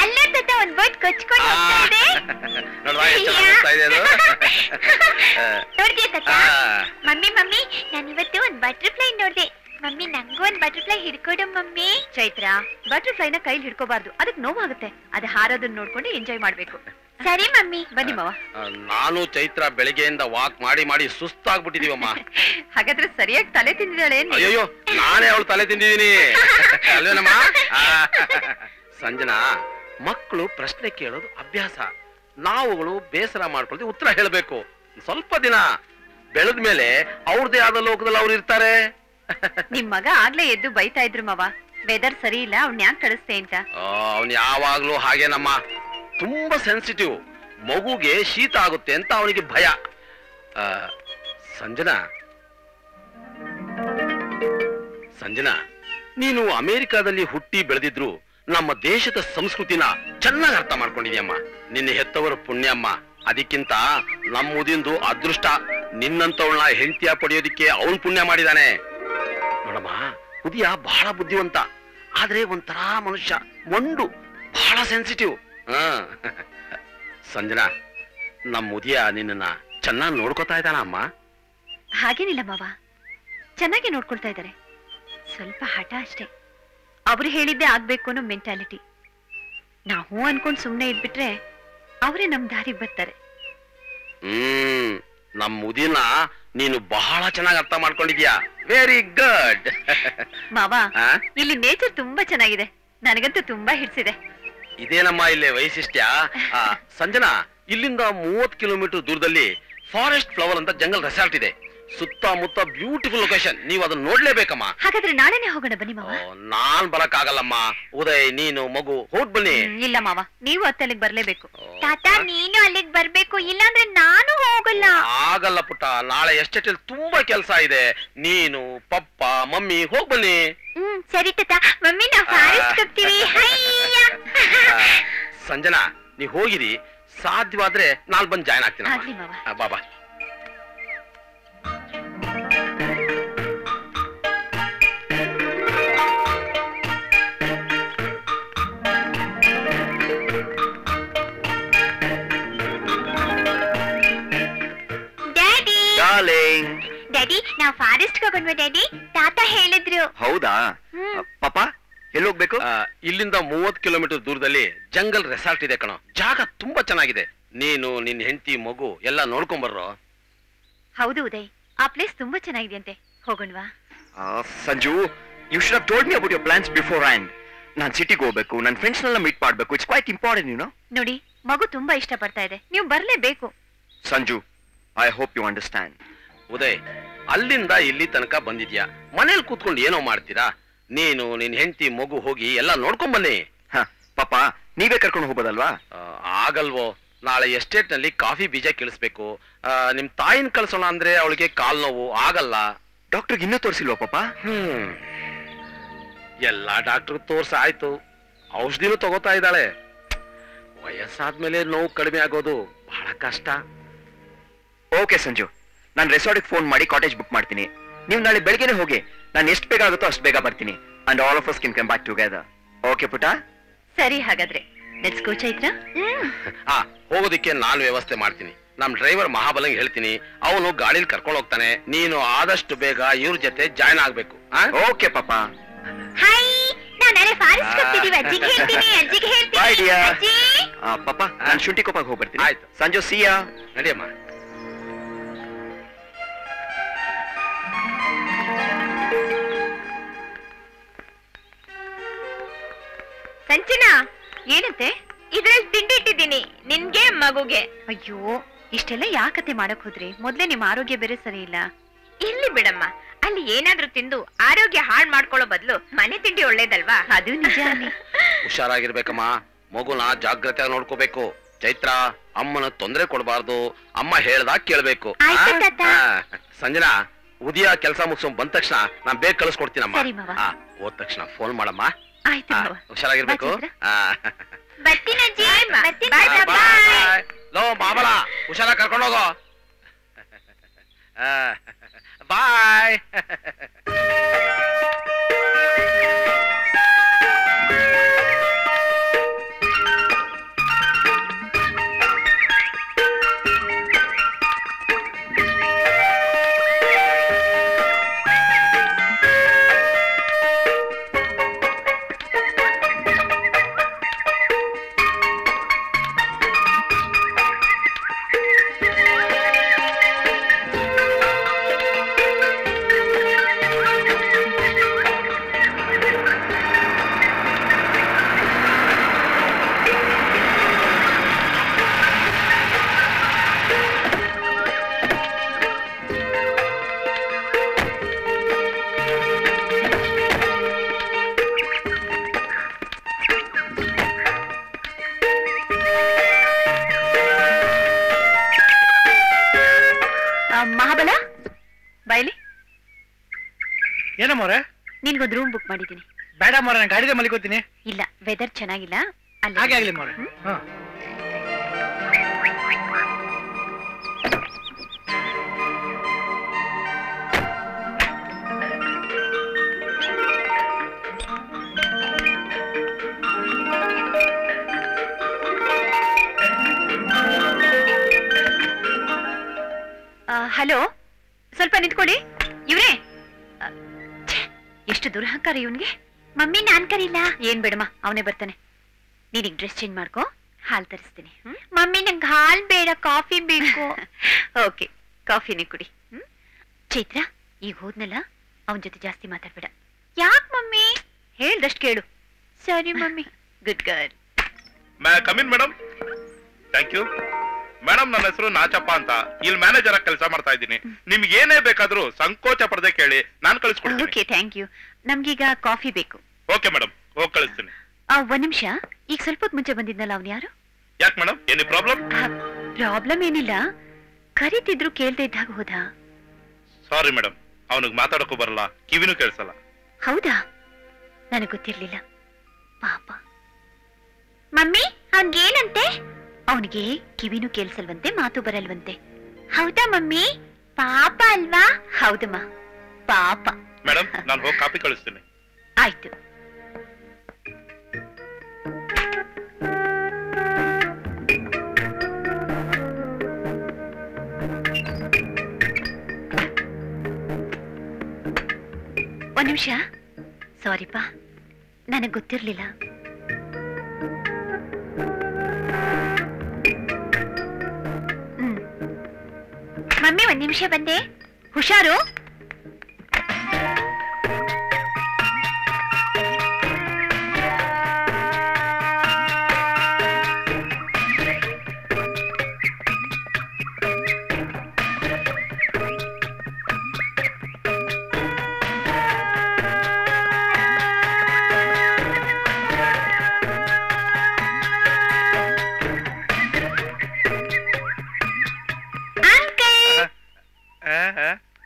ಅಲ್ಲ ತಾತ, ಒಂದ್ ಬೋಟ್ ಕೊಚ್ಕೊಂಡು ಹೋಗ್ತಾ ಇದೆ. ನೋಡ್ದೆ ತಾತ? ಮಮ್ಮಿ ಮಮ್ಮಿ, ನಾನಿವತ್ತು ಒಂದ್ ಬಟರ್ಫ್ಲೈ ನೋಡ್ದೆ. ಮಮ್ಮಿ, ನಂಗೂ ಒಂದ್ ಬಟರ್ಫ್ಲೈ ಹಿಡ್ಕೊಡು ಮಮ್ಮಿ. ಚೈತ್ರ, ಬಟರ್ಫ್ಲೈನ ಕೈಲಿ ಹಿಡ್ಕೋಬಾರ್ದು, ಅದಕ್ಕೆ ನೋವಾಗುತ್ತೆ. ಅದು ಹಾರೋದನ್ನ ನೋಡ್ಕೊಂಡು ಎಂಜಾಯ್ ಮಾಡ್ಬೇಕು. ಸರಿ ಮಮ್ಮಿ. ಬನ್ನಿ ಮಾವ. ನಾನು ಚೈತ್ರ ಬೆಳಿಗ್ಗೆಯಿಂದ ವಾಕ್ ಮಾಡಿ ಮಾಡಿ ಸುಸ್ತಾಗ್ಬಿಟ್ಟಿದೀವಮ್ಮ. ಹಾಗಾದ್ರೆ ಸರಿಯಾಗಿ ತಲೆ ತಿಂದಿದ್ದಾಳೆ. ಅಯ್ಯೋ, ನಾನೇ ಅವಳು ತಲೆ ತಿಂದಿದ್ದೀನಿ ಅಲ್ವೇನಮ್ಮ? ಸಂಜನಾ, ಮಕ್ಕಳು ಪ್ರಶ್ನೆ ಕೇಳೋದು ಅಭ್ಯಾಸ. ನಾವುಗಳು ಬೇಸರ ಮಾಡ್ಕೊಳ್ತೀವಿ, ಉತ್ತರ ಹೇಳಬೇಕು. ಸ್ವಲ್ಪ ದಿನ ಬೆಳೆದ ಮೇಲೆ ಅವ್ರದೇ ಆದ ಲೋಕದಲ್ಲಿ ಅವ್ರು ಇರ್ತಾರೆ. ನಿಮ್ ಮಗ ಆಗ್ಲೇ ಎದ್ದು ಬೈತಾ ಇದ್ರು ಮಾವ, ವೆದರ್ ಸರಿ ಇಲ್ಲ, ಅವ್ನ್ ಯಾಕೆ ಕಳಿಸ್ತೆ ಅಂತ. ಅವ್ನ್ ಯಾವಾಗ್ಲೂ ಹಾಗೇನಮ್ಮ, ತುಂಬಾ ಸೆನ್ಸಿಟಿವ್. ಮಗುಗೆ ಶೀತ ಆಗುತ್ತೆ ಅಂತ ಅವನಿಗೆ ಭಯ. ಸಂಜನಾ, ಸಂಜನಾ, ನೀನು ಅಮೆರಿಕಾದಲ್ಲಿ ಹುಟ್ಟಿ ಬೆಳೆದಿದ್ರು ನಮ್ಮ ದೇಶದ ಸಂಸ್ಕೃತಿನ ಚೆನ್ನಾಗಿ ಅರ್ಥ ಮಾಡ್ಕೊಂಡಿದ್ಯಮ್ಮ. ನಿನ್ನ ಹೆತ್ತವರ ಪುಣ್ಯಮ್ಮ. ಅದಕ್ಕಿಂತ ನಮ್ಮುದಿಂದು ಅದೃಷ್ಟ. ನಿನ್ನಂತವಳನ್ನ ಹೆಂಡತಿಯ ಪಡೆಯೋದಿಕ್ಕೆ ಅವನ್ ಪುಣ್ಯ ಮಾಡಿದಾನೆ. ನೋಡಮ್ಮ, ಉದಯ ಬಹಳ ಬುದ್ಧಿವಂತ, ಆದ್ರೆ ಒಂಥರ ಮನುಷ್ಯ, ಮೊಂಡು, ಬಹಳ ಸೆನ್ಸಿಟಿವ್. ಸಂಜನಾ, ನಮ್ಮ ಉದಯ ನಿನ್ನ ಚೆನ್ನಾಗಿ ನೋಡ್ಕೋತಾ ಇದ್ದಾನ ಅಮ್ಮ? ಹಾಗೇನಿಲ್ಲ ಮಾವ, ಚೆನ್ನಾಗಿ ನೋಡ್ಕೊಳ್ತಾ ಇದ್ದಾರೆ. ಸ್ವಲ್ಪ ಹಠ ಅಷ್ಟೇ. ಅವ್ರು ಹೇಳಿದ್ದೆ ಆಗ್ಬೇಕು ಅನ್ನೋ ಮೆಂಟಾಲಿಟಿ. ನಾವು ಅನ್ಕೊಂಡ್ ಸುಮ್ನೆ ಇದ್ಬಿಟ್ರೆ ಅವರೇ ನಮ್ ದಾರಿಗೆ ಬರ್ತಾರೆ. ನಮ್ಮ ಉದಿನ ನೀನು ಬಹಳ ಚೆನ್ನಾಗಿ ಅರ್ಥ ಮಾಡ್ಕೊಂಡಿದ್ಯಾ. Very good. ಮಾವ, ಇಲ್ಲಿ ನೇಚರ್ ತುಂಬಾ ಚೆನ್ನಾಗಿದೆ. ನನಗಂತೂ ತುಂಬಾ ಹಿಡ್ಸಿದೆ. ಇದೇನಮ್ಮ ಇಲ್ಲಿ ವೈಶಿಷ್ಟ್ಯ. ಸಂಜನಾ, ಇಲ್ಲಿಂದ 30 ಕಿಲೋಮೀಟರ್ ದೂರದಲ್ಲಿ ಫಾರೆಸ್ಟ್ ಫ್ಲವರ್ ಅಂತ ಜಂಗಲ್ ರೆಸಾರ್ಟ್ ಇದೆ. ಸುತ್ತಮುತ್ತ ಬ್ಯೂಟಿಫುಲ್ ಲೊಕೇಶನ್. ನೀವು ಅದನ್ನ ನೋಡ್ಲೇಬೇಕಮ್ಮ. ಹಾಗಾದ್ರೆ ನಾಳೆನೆ ಹೋಗೋಣ ಬನ್ನಿ ಮಾವ. ನಾನ್ ಬರಕ್ಕಾಗಲ್ಲಮ್ಮ. ಉದಯ್, ನೀನು, ಮಗು ಹೋಗ್ ಬನ್ನಿ. ಇಲ್ಲ ಮಾವ, ನೀವು ಅಲ್ಲಿಗೆ ಬರ್ಲೇಬೇಕು. ತಾತ, ನೀನು ಅಲ್ಲಿಗೆ ಬರ್ಬೇಕು, ಇಲ್ಲಾಂದ್ರೆ ನಾನು ಹೋಗಲ್ಲ. ಆಗಲ್ಲ ಪುಟ್ಟ, ನಾಳೆ ಎಸ್ಟೇಟಲ್ಲಿ ತುಂಬಾ ಕೆಲಸ ಇದೆ. ನೀನು, ಪಪ್ಪ, ಮಮ್ಮಿ ಹೋಗ್ ಬನ್ನಿ. ಸರಿ ತಾತ. ಮಮ್ಮಿ, ನಾವು ಫಾರೆಸ್ಟ್ ಹೋಗ್ತೀವಿ. ಸಂಜನಾ, ನೀವ್ ಹೋಗಿರಿ. ಸಾಧ್ಯವಾದ್ರೆ ನಾಲ್ ಬಂದು ಜಾಯ್ನ್ ಆಗ್ತೀನಿ. ಬಾಬಾ. ಡ್ಯಾಡಿ, ನಾವು ಫಾರೆಸ್ಟ್ ಹೋಗೋಣ ಡ್ಯಾಡಿ. ತಾತ ಹೇಳಿದ್ರು. ಹೌದಾ ಪಾಪ? ಎಲ್ಲಿ ಹೋಗ್ಬೇಕು? ಇಲ್ಲಿಂದ 30 ಕಿಲೋಮೀಟರ್ ದೂರದಲ್ಲಿ ಜಂಗಲ್ ರೆಸಾರ್ಟ್ ಇದೆ ಕಣೋ. ಜಾಗ ತುಂಬಾ ಚೆನ್ನಾಗಿದೆ. ನೀನು, ನಿನ್ ಹೆಂಡತಿ, ಮಗು ಎಲ್ಲ ನೋಡ್ಕೊಂಡ್ ಬರ್ರೋ. ಹೌದು ಉದಯ್, ಆ ಪ್ಲೇಸ್ ತುಂಬಾ ಚೆನ್ನಾಗಿದೆಯಂತೆ. ಹೋಗೋಣವಾ? Sanju, you should have told me about your plans beforehand. ನಾನು ಸಿಟಿಗೆ ಹೋಗ್ಬೇಕು, ನನ್ನ ಫ್ರೆಂಡ್ಸ್ ನೆಲ್ಲ ಮೀಟ್ ಮಾಡ್ಬೇಕು. It's quite important, you know. ನೋಡಿ, ಮಗು ತುಂಬಾ ಇಷ್ಟಪಡ್ತಾ ಇದೆ, ನೀವು ಬರ್ಲೇಬೇಕು. Sanju, I hope you understand. Uday, ಅಲ್ಲಿಂದ ಇಲ್ಲಿ ತನಕ ಬಂದಿದ್ಯಾ, ಮನೇಲಿ ಕೂತ್ಕೊಂಡು ಏನೋ ಮಾಡ್ತೀರಾ? ನೀನು, ನಿನ್ ಹೆಂಡತಿ, ಮಗು ಹೋಗಿ ಎಲ್ಲ ನೋಡ್ಕೊಂಡ್ ಬನ್ನಿ. ಪಾಪ, ನೀವೇ ಕರ್ಕೊಂಡು ಹೋಗೋದಲ್ವಾ? ಆಗಲ್ವೋ, ನಾಳೆ ಎಸ್ಟೇಟ್ ನಲ್ಲಿ ಕಾಫಿ ಬೀಜ ಕಳಿಸ್ಬೇಕು. ನಿಮ್ ತಾಯಿನ ಕಳ್ಸೋಣ ಅಂದ್ರೆ ಅವಳಿಗೆ ಕಾಲ್ ನೋವು, ಆಗಲ್ಲ. ಡಾಕ್ಟರ್ಗೆ ಇನ್ನೂ ತೋರಿಸಿಲ್ವಾ ಪಾಪ? ಎಲ್ಲಾ ಡಾಕ್ಟರ್ ತೋರ್ಸ ಆಯ್ತು, ಔಷಧಿನೂ ತಗೋತಾ ಇದ್ದಾಳೆ. ವಯಸ್ಸಾದ್ಮೇಲೆ ನೋವು ಕಡಿಮೆ ಆಗೋದು ಬಹಳ ಕಷ್ಟ. ಓಕೆ ಸಂಜು, ನಾನು ರೆಸಾರ್ಟ್ಗೆ ಫೋನ್ ಮಾಡಿ ಕಾಟೇಜ್ ಬುಕ್ ಮಾಡ್ತೀನಿ. ನೀವು ನಾಳೆ ಬೆಳಗ್ಗೆನೆ ಹೋಗಿ. ನಾನು ಎಷ್ಟು ಬೇಗ ಆಗುತ್ತೋ ಅಷ್ಟು ಬೇಗ ಬರ್ತೀನಿ. And all of us can come back together. Okay ಪುಟ? ಸರಿ, ಹಾಗಾದ್ರೆ ಲೆಟ್ಸ್ ಗೋ ಚೈತ್ರ. ಹೋಗೋದಿಕ್ಕೆ ನಾನು ವ್ಯವಸ್ಥೆ ಮಾಡ್ತೀನಿ. ನಮ್ ಡ್ರೈವರ್ ಮಹಾಬಲಂಗ್ ಹೇಳ್ತೀನಿ, ಅವನು ಗಾಡಿಲಿ ಕರ್ಕೊಂಡು ಹೋಗ್ತಾನೆ. ನೀನು ಆದಷ್ಟು ಬೇಗ ಇವ್ರ ಜೊತೆ ಜಾಯ್ನ್ ಆಗ್ಬೇಕು. ಓಕೆ ಪಾಪ. ಹಾಯ್, ನಾನು ನಾಳೆ ಫಾರೆಸ್ಟ್ ಹೋಗ್ತಿದೀವಿ. ಅಜ್ಜಿಗೆ ಹೇಳ್ತೀನಿ, ಅಜ್ಜಿಗೆ ಹೇಳ್ತೀನಿ. ಬಾಯ್ ಡಿಯರ್. ಅಜ್ಜಿ, ಪಾಪ, ನಾನು ಶುಂಠಿಕೊಪ್ಪಗೆ ಹೋಗಿ ಬರ್ತೀನಿ. ಆಯ್ತು ಸಂಜು, ಸಿಯಾ. ನಡಿಯಮ್ಮ. ಸಂಚನಾ, ಏನಂತೆ? ಇದ್ರಲ್ಲಿ ತಿಂಡಿ ಇಟ್ಟಿದ್ದೀನಿ, ನಿನ್ಗೆ, ಮಗುಗೆ. ಅಯ್ಯೋ, ಇಷ್ಟೆಲ್ಲ ಯಾಕತೆ ಮಾಡಕ್ ಹೋದ್ರಿ? ಮೊದ್ಲೇ ನಿಮ್ ಆರೋಗ್ಯ ಬೇರೆ ಸರಿ ಇಲ್ಲ. ಇಲ್ಲಿ ಬಿಡಮ್ಮ, ಅಲ್ಲಿ ಏನಾದ್ರೂ ತಿಂದು ಆರೋಗ್ಯ ಹಾಳು ಮಾಡ್ಕೊಳ್ಳೋ ಬದಲು ಮನೆ ತಿಂಡಿ ಒಳ್ಳೇದಲ್ವಾ? ಅದು ನಿಜ. ಹುಷಾರಾಗಿರ್ಬೇಕಮ್ಮ. ಮಗುನ ಜಾಗ್ರತೆಯಾಗಿ ನೋಡ್ಕೋಬೇಕು. ಚೈತ್ರ, ಅಮ್ಮನ ತೊಂದರೆ ಕೊಡಬಾರ್ದು. ಅಮ್ಮ ಹೇಳ್ದಾಗ ಕೇಳ್ಬೇಕು. ಸಂಜನಾ, ಉದಯ ಕೆಲಸ ಮುಗಿಸ್ಕೊಂಡ್ ಬಂದ ತಕ್ಷಣ ನಾನ್ ಬೇಗ ಕಳಿಸ್ಕೊಡ್ತೀನಮ್ಮ. ಹೋದ ತಕ್ಷಣ ಫೋನ್ ಮಾಡಮ್ಮ. ಹುಷಾರಾಗಿರ್ಬೇಕು. ಲೋ ಮಾಮಲ, ಹುಷಾರಾಗಿ ಕರ್ಕೊಂಡು ಹೋಗೋ. ಬಾಯ್. ಮಹಾಬಲ, ಬಾಯ್ಲಿ. ಏನಮ್ಮವ್ರೆ? ನಿನ್ಗೊಂದು ರೂಮ್ ಬುಕ್ ಮಾಡಿದ್ದೀನಿ. ಬೇಡ ಮೋರೆ, ನಾನು ಗಾಡಿಗೆ ಮಲಿಕೋತೀನಿ. ಇಲ್ಲ, ವೆದರ್ ಚೆನ್ನಾಗಿಲ್ಲ. ಹಾಗೆ ಆಗ್ಲಿ ಮೋರೆ. ಹಲೋ, ಸ್ವಲ್ಪ ನಿಂತ್ಕೊಳ್ಳಿ. ಇವ್ರೇ, ಎಷ್ಟು ದುರಹಂಕಾರ ಇವನ್ಗೆ. ಮಮ್ಮಿ ನಾನ್ ಕರೀಲ. ಏನ್ ಬೇಡಮ್ಮ, ಅವನೇ ಬರ್ತಾನೆ. ನೀನೀಗ ಡ್ರೆಸ್ ಚೇಂಜ್ ಮಾಡ್ಕೋ, ಹಾಲು ತರಿಸ್ತೀನಿ. ಮಮ್ಮಿ ನಂಗೆ ಹಾಲ್ ಬೇಡ, ಕಾಫಿ ಬೇಕು. ಓಕೆ, ಕಾಫಿನೇ ಕುಡಿ. ಚೈತ್ರ, ಈಗ ಹೋದ್ನಲ್ಲ, ಅವನ ಜೊತೆ ಜಾಸ್ತಿ ಮಾತಾಡ್ಬೇಡ. ಯಾಕ್ ಮಮ್ಮಿ? ಹೇಳ್ದಷ್ಟು ಕೇಳು. ಸರಿ mummy. Good girl. Come in madam. Thank you madam. ನನ್ನ ಹೆಸರು ನಾಚಪ್ಪ ಅಂತ, ಇಲ್ಲಿ ಮ್ಯಾನೇಜರ್ ಆಗಿ ಕೆಲಸ ಮಾಡ್ತಾ ಇದ್ದೀನಿ. ನಿಮ್ಗೆ ಏನೇ ಬೇಕಾದ್ರೂ ಸಂಕೋಚ ಪಡದೆ ಕೇಳಿ, ನಾನು ಕಳಿಸ್ಕೊಡ್ತೀನಿ. Okay, thank you. ನಮ್ಗೀಗ ಕಾಫಿ ಬೇಕು. ಓಕೆ ಮೇಡಮ್, ಹೋಗಿ ಕಳಿಸ್ತೀನಿ. ಒಂದ್ ನಿಮಿಷ, ಈಗ ಸ್ವಲ್ಪ ಹೊತ್ತು ಮುಂಚೆ ಬಂದಿದ್ನಲ್ಲ, ಅವ್ನು ಯಾರು? ಯಾಕೆ ಮೇಡಮ್, ಏನಿ ಪ್ರಾಬ್ಲಮ್? ಪ್ರಾಬ್ಲಮ್ ಏನಿಲ್ಲ, ಕರೀತಿದ್ರು ಕೇಳ್ತಾ ಇದ್ದಾಗ ಹೋದ. ಸಾರಿ ಮೇಡಮ್, ಅವನಿಗೆ ಮಾತಾಡೋಕ್ಕೂ ಬರಲ್ಲ, ಕಿವಿನೂ ಕೇಳಿಸಲ್ಲ. ಹೌದಾ? ನನಗೆ ಗೊತ್ತಿರ್ಲಿಲ್ಲ, ಪಾಪ. ಮಮ್ಮಿ, ಅವ್ನ್ಗೇನಂತೆ? ಅವನಿಗೆ ಕಿವಿನೂ ಕೇಳಿಸಲ್ವಂತೆ, ಮಾತು ಬರಲ್ವಂತೆ. ಹೌದಾ ಮಮ್ಮಿ? ಪಾಪ ಅಲ್ವಾ? ಹೌದಮ್ಮ, ಪಾಪ. ಮೇಡಮ್, ನಾನು ಹೋಗಿ ಕಾಪಿ ಕಳಿಸ್ತೀನಿ. ಆಯ್ತು. ಒಂದ್ ನಿಮಿಷ. ಸಾರಿಪ್ಪ, ನನಗ್ ಗೊತ್ತಿರ್ಲಿಲ್ಲ. ಮಮ್ಮಿ, ಒಂದ್ ನಿಮಿಷ ಬಂದೆ. ಹುಷಾರು.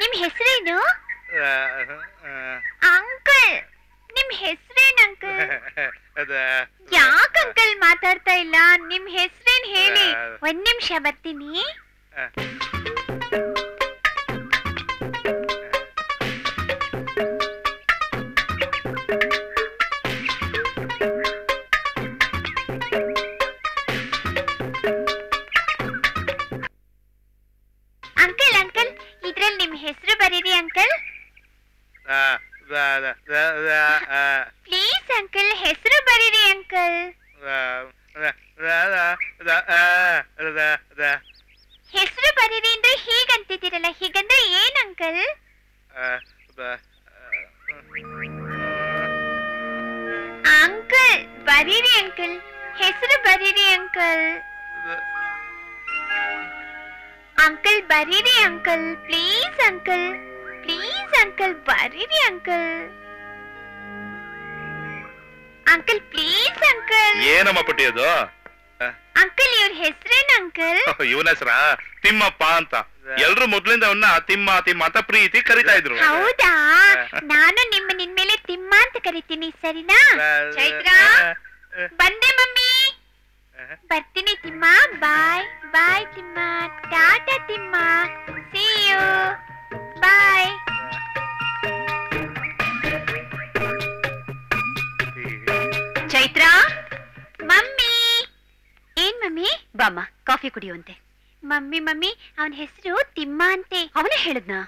ನಿಮ್ ಹೆಸರೇನು? ಅಂಕಲ್, ನಿಮ್ ಹೆಸರೇನು ಅಂಕಲ್? ಯಾಕ ಅಂಕಲ್ ಮಾತಾಡ್ತಾ ಇಲ್ಲ? ನಿಮ್ ಹೆಸರೇನ್ ಹೇಳಿ. ಒಂದ್ ನಿಮಿಷ ಬರ್ತೀನಿ. ಅಂಕಲ್ ಅಂಕಲ್, ಇದ್ರಲ್ಲಿ ನಿಮ್ ಹೆಸರು ಬರೀರಿ ಅಂಕಲ್. ಪ್ಲೀಸ್ ಅಂಕಲ್, ಹೆಸರು ಬರೀರಿ ಅಂಕಲ್. ಹೆಸರು ಬರೀರಿ ಅಂದ್ರೆ ಹೀಗಂತಿದ್ದೀರಲ್ಲ, ಹೀಗಂದ್ರೆ ಏನ್ ಅಂಕಲ್? ಅಂಕಲ್ ಬರೀರಿ ಅಂಕಲ್, ಹೆಸರು ಬರೀರಿ ಅಂಕಲ್. ಅಂಕಲ್ ಬರೀರಿ uncle, please uncle, please uncle ಬರೀರಿ ಅಂಕಲ್. Uncle please uncle. ಏನಮ್ಮ ಪುಟ್ಟಿ ಅದು? ಅಂಕಲ್ ಇವ್ರ ಹೆಸರೇನು ಅಂಕಲ್? ಇವನ ಹೆಸರ ತಿಮ್ಮಪ್ಪ ಅಂತ. ಎಲ್ರು ಮೊದ್ಲಿಂದ ಅವನ್ನ ತಿಮ್ಮ ತಿಮ್ಮ ಅಂತ ಪ್ರೀತಿ ಕರಿತಾ ಇದ್ರು. ಹೌದಾ? ನಾನು ನಿಮ್ಮ ನಿನ್ಮೇಲೆ ತಿಮ್ಮ ಅಂತ ಕರಿತೀನಿ, ಸರಿನಾ? ಚೈತ್ರ, ಬಂದೆ ಮಮ್ಮಿ. ಬರ್ತೀನಿ Thimma. Bye bye Thimma. Tata Thimma. See you. Bye. Chaitra. Mummy. ಏನ್ ಮಮ್ಮಿ? ಬಾಮ್ಮ, ಕಾಫಿ ಕುಡಿಯುವಂತೆ. ಮಮ್ಮಿ ಮಮ್ಮಿ, ಅವನ ಹೆಸರು ತಿಮ್ಮ ಅಂತೆ. ಅವನೇ ಹೇಳಿದ್ನಾ?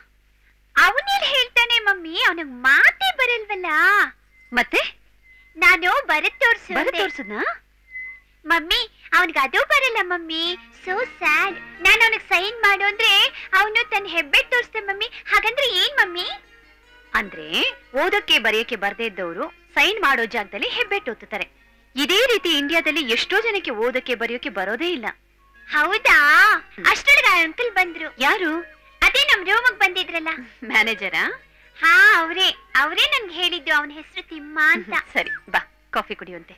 ಅವನೇನ್ ಹೇಳ್ತಾನೆ ಮಮ್ಮಿ, ಅವನಿಗೆ ಮಾತೇ ಬರಲ್ವಲ್ಲ. ಮತ್ತೆ ನಾನು ಬರತ್ ತೋರ್ಸದ್ನಾ? ಮಮ್ಮಿ, ಅವನಿಗೆ ಅದು ಬರಲ್ಲ ಮಮ್ಮಿ. So sad. ನಾನು ಅವನಿಗೆ ಸೈನ್ ಮಾಡು ಅಂದ್ರೆ ಅವನು ತನ್ನ ಹೆಬ್ಬೆಟ್ ತೋರಿಸ್ತೆ ಮಮ್ಮಿ. ಹಾಗಂದ್ರೆ ಏನ್ ಮಮ್ಮಿ? ಅಂದ್ರೆ ಓದಕ್ಕೆ ಬರೆಯಕ್ಕೆ ಬರ್ದೇ ಇದ್ದವರು ಸೈನ್ ಮಾಡೋ ಜಾಗದಲ್ಲಿ ಹೆಬ್ಬೆಟ್ಟು ಒತ್ತುತ್ತಾರೆ. ಇದೇ ರೀತಿ ಇಂಡಿಯಾದಲ್ಲಿ ಎಷ್ಟೋ ಜನಕ್ಕೆ ಓದಕ್ಕೆ ಬರೆಯೋಕೆ ಬರೋದೇ ಇಲ್ಲ. ಹೌದಾ? ಅಷ್ಟೊಳಗೆ ಅಂಕಲ್ ಬಂದ್ರು. ಯಾರು? ಅದೇ ನಮ್ ರೂಮಿಗೆ ಬಂದಿದ್ರಲ್ಲ, ಮ್ಯಾನೇಜರಾ? ಹಾ, ಅವರೇ ನನ್ಗೆ ಹೇಳಿದ್ದು ಅವನ ಹೆಸರು ತಿಮ್ಮ ಅಂತ. ಸರಿ ಬಾ, ಕಾಫಿ ಕುಡಿಯುವಂತೆ.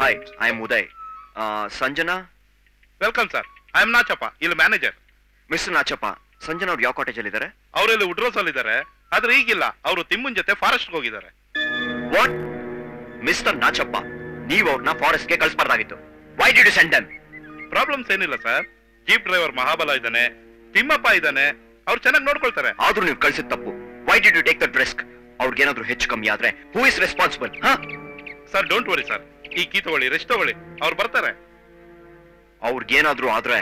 Hi, I am Uday. Sanjana? Welcome sir, I am Nachappa, ಇಲ್ಲಿ ಮ್ಯಾನೇಜರ್. ಮಿಸ್ಟರ್ ನಾಚಪ್ಪ, ಸಂಜನಾ ಅವ್ರು ಯಾವ ಕಾಟೇಜ್ ಅಲ್ಲಿ ಇದ್ದಾರೆ? ಅವರೆಲ್ಲಿ ಉಡ್ರೋಸ್ ಅಲ್ಲಿ ಇದ್ದಾರೆ, ಆದ್ರೆ ಈಗಿಲ್ಲ. ಅವರು ತಿಮ್ಮನ್ ಜೊತೆ ಫಾರೆಸ್ಟ್ ಹೋಗಿದ್ದಾರೆ. ವಾಟ್? ಮಿಸ್ಟರ್ ನಾಚಪ್ಪ, ನೀವು ಅವ್ರನ್ನ ಫಾರೆಸ್ಟ್ ಗೆ ಕಳಿಸಬಾರ್ದಾಗಿತ್ತು. Why did you send them? Problems ಏನಿಲ್ಲ ಸರ್. ಜೀಪ್ ಡ್ರೈವರ್ ಮಹಾಬಲ ಇದ್ದಾನೆ, ತಿಮ್ಮಪ್ಪ ಇದ್ದಾನೆ, ಅವ್ರು ಚೆನ್ನಾಗಿ ನೋಡ್ಕೊಳ್ತಾರೆ. ಆದ್ರೂ ನೀವು ಕಳಿಸಿದ ತಪ್ಪು. Why did you take that risk? ಅವ್ರಿಗೇನಾದ್ರೂ ಹೆಚ್ಚು ಕಮ್ಮಿ ಆದ್ರೆ who is responsible? Sir don't worry sir, ಈ ಕೀ ತಗೊಳ್ಳಿ, ರೆಸ್ಟ್ ತಗೊಳ್ಳಿ, ಅವ್ರು ಬರ್ತಾರೆ. ಅವ್ರಿಗೇನಾದ್ರೂ ಆದ್ರೆ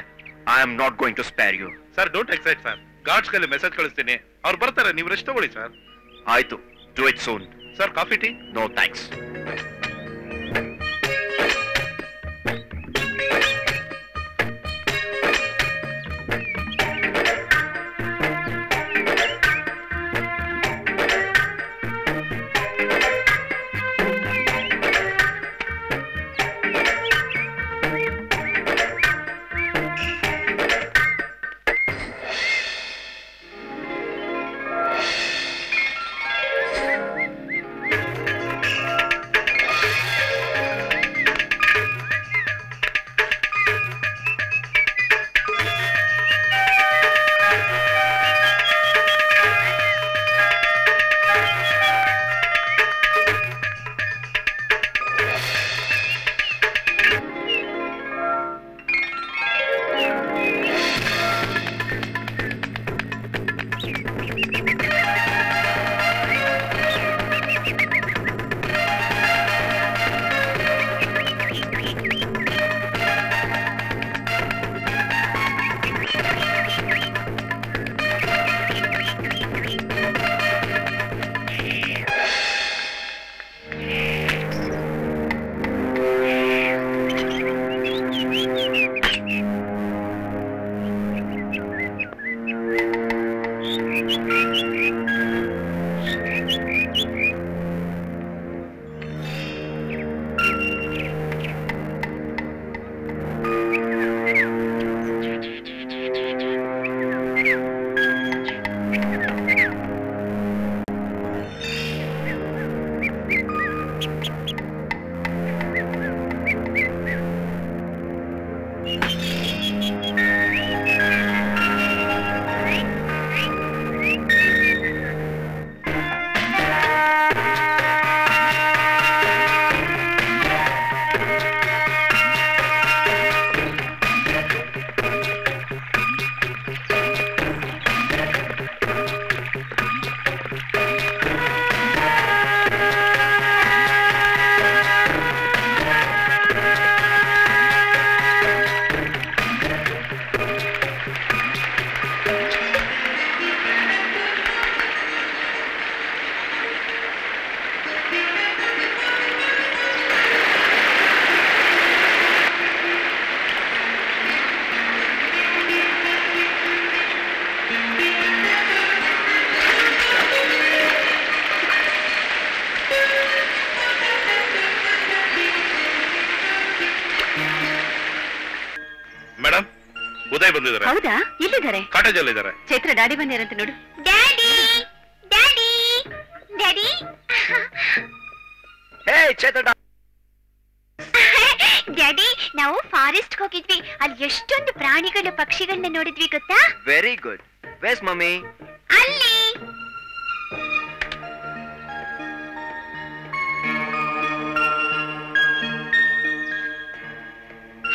I am not going to spare you. Sir don't excite sir, guards ಗೆ ಮೆಸೇಜ್ ಕಳಿಸ್ತೀನಿ, ಅವ್ರು ಬರ್ತಾರೆ, ನೀವು ರೆಸ್ಟ್ ತಗೊಳ್ಳಿ ಸರ್. ಆಯ್ತು, do it soon. Sir coffee tea? No thanks. Madam, Uday ಬಂದಿದ್ದಾರೆ. ಹೌದಾ? ಎಲ್ಲಿದ್ದಾರೆ? ಕಾಟೇಜ್ ಅಲ್ಲಿ ಇದ್ದಾರೆ. ಚೈತ್ರ ಡ್ಯಾಡಿ ಬಂದಿರಂತ ನೋಡು. Daddy daddy daddy. Hey Chetana. Daddy, ನಾವು ಫಾರೆಸ್ಟ್ ಹೋಗಿದ್ವಿ. ಅಲ್ಲಿ ಎಷ್ಟೊಂದು ಪ್ರಾಣಿಗಳು ಪಕ್ಷಿಗಳನ್ನ ನೋಡಿದ್ವಿ ಗೊತ್ತಾ? Very good. Where's mummy? ಅಲ್ಲಿ.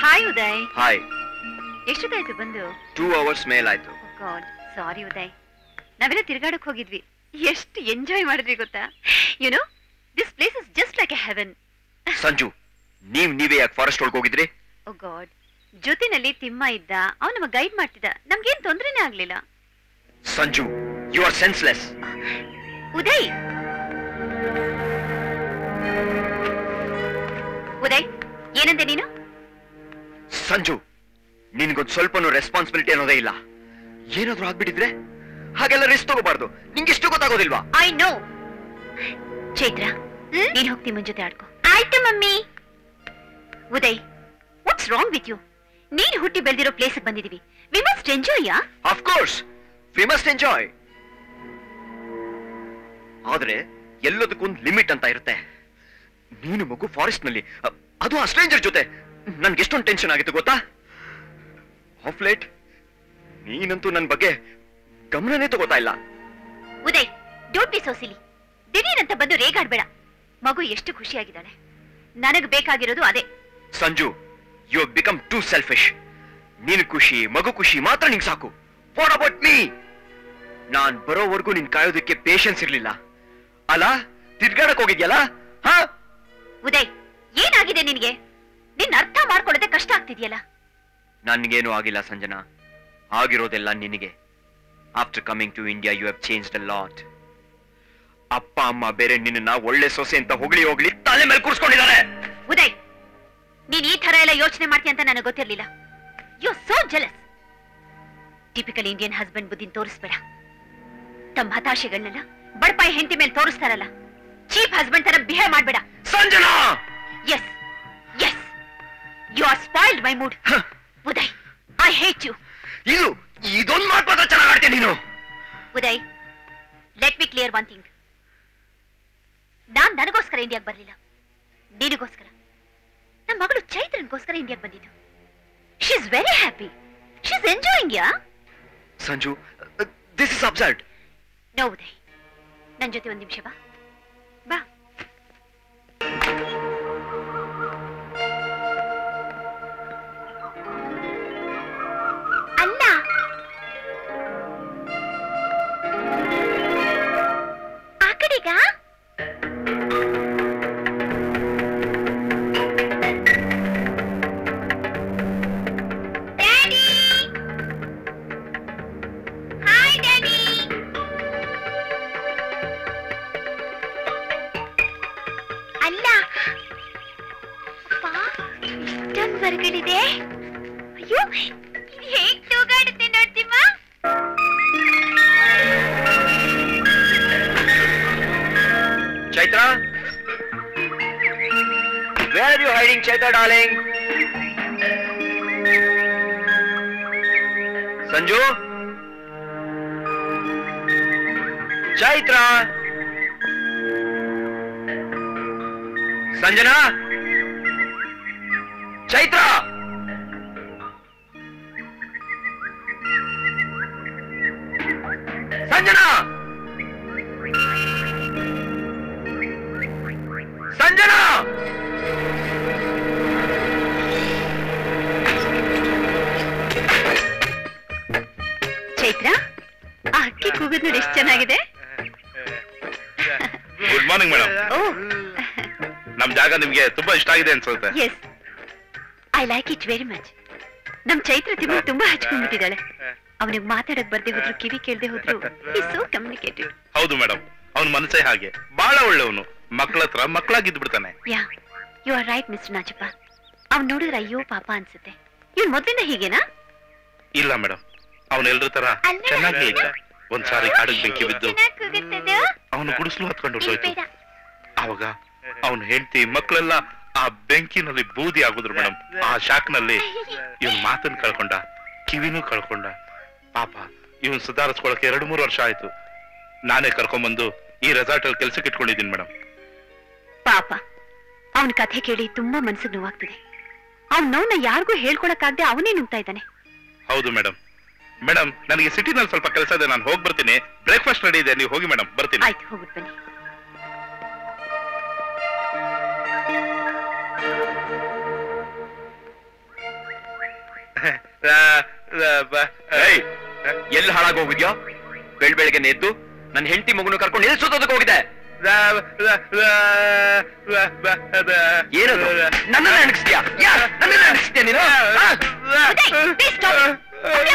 ಹಾಯ್ ಉದಯ್. ಹಾಯ್. ಎಷ್ಟೊತ್ತಾಯ್ತು ಬಂದು? 2 hours ಮೇಲಾಯ್ತು. God, sorry Uday. ನಾವೆಲ್ಲ ತಿರ್ಗಾಡಕ್ ಹೋಗಿದ್ವಿ. ಎಷ್ಟು ಎಂಜಾಯ್ ಮಾಡಿದ್ವಿ ಗೊತ್ತಾ? You know, this place is just like a heaven. Sanju, ನೀವೇ ಯಾಕೆ ಫಾರೆಸ್ಟ್ ಒಳಗೆ ಹೋಗಿದ್ರಿ? ಓ ಗಾಡ್, ಜೊತೆನಲ್ಲಿ ತಿಮ್ಮ ಇದ್ದ, ಅವನು ನಮಗೆ ಗೈಡ್ ಮಾಡ್ತಿದ್ದ. ನಮ್ಗೇನ್ ತೊಂದ್ರೆನೇ ಆಗ್ಲಿಲ್ಲ. Sanju, you are senseless. Uday, Uday, ಏನಂದೆ ನೀನು? ಸಂಜು, ನಿನ್ಗೊಂದು ಸ್ವಲ್ಪನೂ ರೆಸ್ಪಾನ್ಸಿಬಿಲಿಟಿ ಅನ್ನೋದೇ ಇಲ್ಲ. ಏನಾದ್ರೂ ಆಗ್ಬಿಟ್ಟಿದ್ರೆ ಹಾಗೆಲ್ಲ ರಿಸ್ಕ್ ತಗೋಬಾರ್ದು. ನಿಂಗೆಷ್ಟು ಗೊತ್ತಾಗೋದಿಲ್ವಾ? I know. ಚೈತ್ರ, ನೀನ್ ಹೋಗಿ ತಿಮ್ಮನ್ ಜೊತೆ ಆಡ್ಕೋ. ಆಯ್ತು mummy. Uday, what's wrong with you? ನೀನ್ ಹುಟ್ಟಿ ಬೆಳೆದಿರೋ ಪ್ಲೇಸ್ ಬಂದಿದೀವಿ. We must enjoy. Yeah, of course we must enjoy. ಆದ್ರೆ ಎಲ್ಲದಕ್ಕೊಂದು ಲಿಮಿಟ್ ಅಂತ ಇರುತ್ತೆ. ನೀನು ಮಗು ಫಾರೆಸ್ಟ್ ನಲ್ಲಿ ಅದು ಆ ಸ್ಟ್ರೇಂಜರ್ ಜೊತೆ. ನನ್ಗೆ ಎಷ್ಟೊಂದು ಟೆನ್ಷನ್ ಆಗಿತ್ತು ಗೊತ್ತಾ? ಆಫ್ ಲೇಟ್ ನೀನಂತೂ ನನ್ನ ಬಗ್ಗೆ ಗಮನನೇ ತಗೋತಾ ಇಲ್ಲ. Uday, don't be so silly. ದಿಢೀರಂತ ಬಂದು ರೇಗಾಡ್ಬೇಡ. ಮಗು ಎಷ್ಟು ಖುಷಿಯಾಗಿದ್ದಾಳೆ. ನನಗ್ ಬೇಕಾಗಿರೋದು ಅದೇ. Sanju, you have become too selfish. ನೀನು ಖುಷಿ, ಮಗು ಖುಷಿ ಮಾತ್ರ ನಿಂಗೆ ಸಾಕು. What about me? ನಾನ್ ಬರೋವರೆಗೂ ನಿನ್ ಕಾಯೋದಕ್ಕೆ ಪೇಷನ್ಸ್ ಇರ್ಲಿಲ್ಲ ಅಲ್ಲ? ತಿರ್ಗಾಡಕ್ ಹೋಗಿದ್ಯಲ್ಲ? ಹಾ ಉದಯ್, ಏನಾಗಿದೆ ನಿನ್ಗೆ? ನಿನ್ನ ಅರ್ಥ ಮಾಡ್ಕೊಳ್ಳೋದೇ ಕಷ್ಟ ಆಗ್ತಿದ್ಯಲ್ಲ. ನನ್ಗೇನು ಆಗಿಲ್ಲ ಸಂಜನಾ, ಆಗಿರೋದೆಲ್ಲ ನಿನಗೆ. After coming to India you have changed a lot. ಅಪ್ಪ ಅಮ್ಮ ಬೇರೆ ನಿನ್ನ ಒಳ್ಳೆ ಸೊಸೆ ಅಂತ ಹೋಗ್ಲಿ ತಲೆ ಮೇಲೆ ಕೂರ್ಸ್ಕೊಂಡಿದ್ದಾರೆ. ಉದಯ್, ನೀನ್ ಈ ತರ ಎಲ್ಲ ಯೋಚನೆ ಮಾಡ್ತೀಯ ಅಂತ ನನಗೆ ಗೊತ್ತಿರ್ಲಿಲ್ಲ. You are so jealous. Typical Indian husband ಬುದ್ಧಿನ ತೋರಿಸ್ಬೇಡ. ತಮ್ಮ ಹತಾಶೆಗಳನ್ನೆಲ್ಲ ಬಡಪಾಯಿ ಹೆಂಡತಿ ಮೇಲೆ ತೋರಿಸ್ತಾರಲ್ಲ, ಚೀಪ್ ಹಸ್ಬೆಂಡ್ ತರ ಬಿಹೇವ್ ಮಾಡ್ಬೇಡ. Sanjana! Yes yes, you are spoiled my mood. Uday, I hate you. ಇದೊಂದು ಮಾತು ಮಾತ್ರ ಚೆನ್ನಾಗಿ ಆಡ್ತೀನಿ ನೀನು. Uday, let me clear one thing. ನಾನ್ ನನಗೋಸ್ಕರ ಇಂಡಿಯಾಗೆ ಬರ್ಲಿಲ್ಲ, ನಿನಗೋಸ್ಕರ. ನಮ್ಮ ಮಗಳು ಚೈತ್ರನ್ಗೋಸ್ಕರ ಇಂಡಿಯಾಗೆ ಬಂದಿದ್ದು. She is very happy. She is enjoying. Yeah Sanju, this is absurd. No Uday, ನನ್ ಜೊತೆ ಒಂದ್ ನಿಮಿಷ ಬಾ. ಬಾ. ಅಲ್ಲ, ಆ ಕಡೆಗ. Daddy, hi daddy. ಅಲ್ಲ ಅಪ್ಪ, ಇಷ್ಟೊಂದು ಹೊರಗಡಿದೆ. ಅಯ್ಯೋ, ಇದು ಹೇಗ್ ತೂಗಾಡುತ್ತೆ ನೋಡ್ತಿಮ್ಮ. Chaitra, where are you hiding, Chaitra darling? Sanju, Chaitra, Sanjana, Chaitra. Sanjana, Sanjana. Chaitra, ಆ ಅಕ್ಕಿ ಕೂಗೋದು ನೋಡಿ ಎಷ್ಟು ಚೆನ್ನಾಗಿದೆ. Good morning madam. ಓ, ನಮ್ ಜಾಗ ನಿಮ್ಗೆ ತುಂಬಾ ಇಷ್ಟ ಆಗಿದೆ ಅನ್ಸುತ್ತೆ. Yes, I like it very much. ನಮ್ ಚೈತ್ರ ತಿಮ್ಮ ತುಂಬಾ ಹಚ್ಕೊಂಡ್ಬಿಟ್ಟಿದ್ದಾಳೆ. ಅವನಿಗೆ ಮಾತಾಡಕ್ ಬರ್ದೆ ಹೋದ್ರು, ಕಿವಿ ಕೇಳ್ದೆ ಹೋದ್ರು, ಈಸ್ ಸೋ ಕಮ್ಯುನಿಕೇಟಿವ್. ಹೌದು ಮೇಡಮ್, ಅವನ ಮನಸ್ಸೇ ಹಾಗೆ. ಬಹಳ ಒಳ್ಳೆಯವನು. ಮಕ್ಕಳ ಹತ್ರ ಮಕ್ಕಳಾಗಿದ್ದು ಬಿಡ್ತಾನೆ. Yeah, you are right mister Nachappa. ಅವ್ನ್ ನೋಡಿದ್ರೆ ಅಯ್ಯೋ ಪಾಪ ಅನ್ಸುತ್ತೆ. ಇವ್ನ್ ಮೊದ್ಲಿಂದ ಹೀಗೇನಾ? ಇಲ್ಲ ಮೇಡಮ್, ಅವನ ಎಲ್ರ ತರ ಚೆನ್ನಾಗಿ ಇದ್ದ. ಒಂದ್ಸಾರಿ ಕಾಡಿಗೆ ಬೆಂಕಿ ಬಿದ್ದು ಅವನು ಗುಡಿಸ್ಲು ಹತ್ಕೊಂಡು ಹೊರಟೋಯ್ತು. ಅವಾಗ ಅವನ್ ಹೆಂಡತಿ ಮಕ್ಕಳೆಲ್ಲ ಆ ಬೆಂಕಿನಲ್ಲಿ ಬೂದಿ ಆಗುದ್ರು ಮೇಡಮ್. ಆ ಶಾಕ್ ನಲ್ಲಿ ಇವನ್ ಮಾತನ್ನ ಕಳ್ಕೊಂಡ, ಕಿವಿನೂ ಕಳ್ಕೊಂಡ. ಪಾಪ ಇವನ್ ಸುಧಾರಿಸ್ಕೊಳಕ್ಕೆ 2-3 ವರ್ಷ ಆಯ್ತು. ನಾನೇ ಕರ್ಕೊಂಡ್ಬಂದು ಈ ರೆಸಾರ್ಟ್ ಅಲ್ಲಿ ಕೆಲ್ಸಕ್ಕೆ ಇಟ್ಕೊಂಡಿದ್ದೀನಿ ಮೇಡಮ್. ಪಾಪ, ಅವನ್ ಕಥೆ ಕೇಳಿ ತುಂಬಾ ಮನ್ಸಿಗೆ ನೋವಾಗ್ತಿದೆ. ಅವ್ನ ನೋವ್ನ ಯಾರಿಗೂ ಹೇಳ್ಕೊಳಕ್ಕಾಗದೆ ಅವನೇ ನುಗ್ತಾ ಇದ್ದಾನೆ. ಹೌದು ಮೇಡಮ್. ಮೇಡಮ್, ನನಗೆ ಸಿಟಿನಲ್ಲಿ ಸ್ವಲ್ಪ ಕೆಲಸ ಇದೆ, ನಾನು ಹೋಗಿ ಬರ್ತೀನಿ. ಬ್ರೇಕ್ಫಾಸ್ಟ್ ರೆಡಿ ಇದೆ, ನೀವು ಹೋಗಿ ಮೇಡಮ್. ಬರ್ತೀನಿ. ಆಯ್ತು, ಹೋಗ್ಬಿಟ್ಟು ಬನ್ನಿ. ಎಲ್ಲಿ ಹಾಳಾಗೋಗಿದ್ಯೋ? ಬೆಳಗ್ಗೆ ಎದ್ದು ನನ್ನ ಹೆಂಡತಿ ಮಗುನು ಕರ್ಕೊಂಡು ಎಲ್ಲಿ ಸುತ್ತೋದಕ್ಕೆ ಹೋಗಿದೆ? ಏನದು? ನನ್ನನ್ನ ನೆನಪಿಸ್ತೀಯಾ? ನನ್ನನ್ನ ನೆನಪಿಸ್ತೀಯ ನೀನು?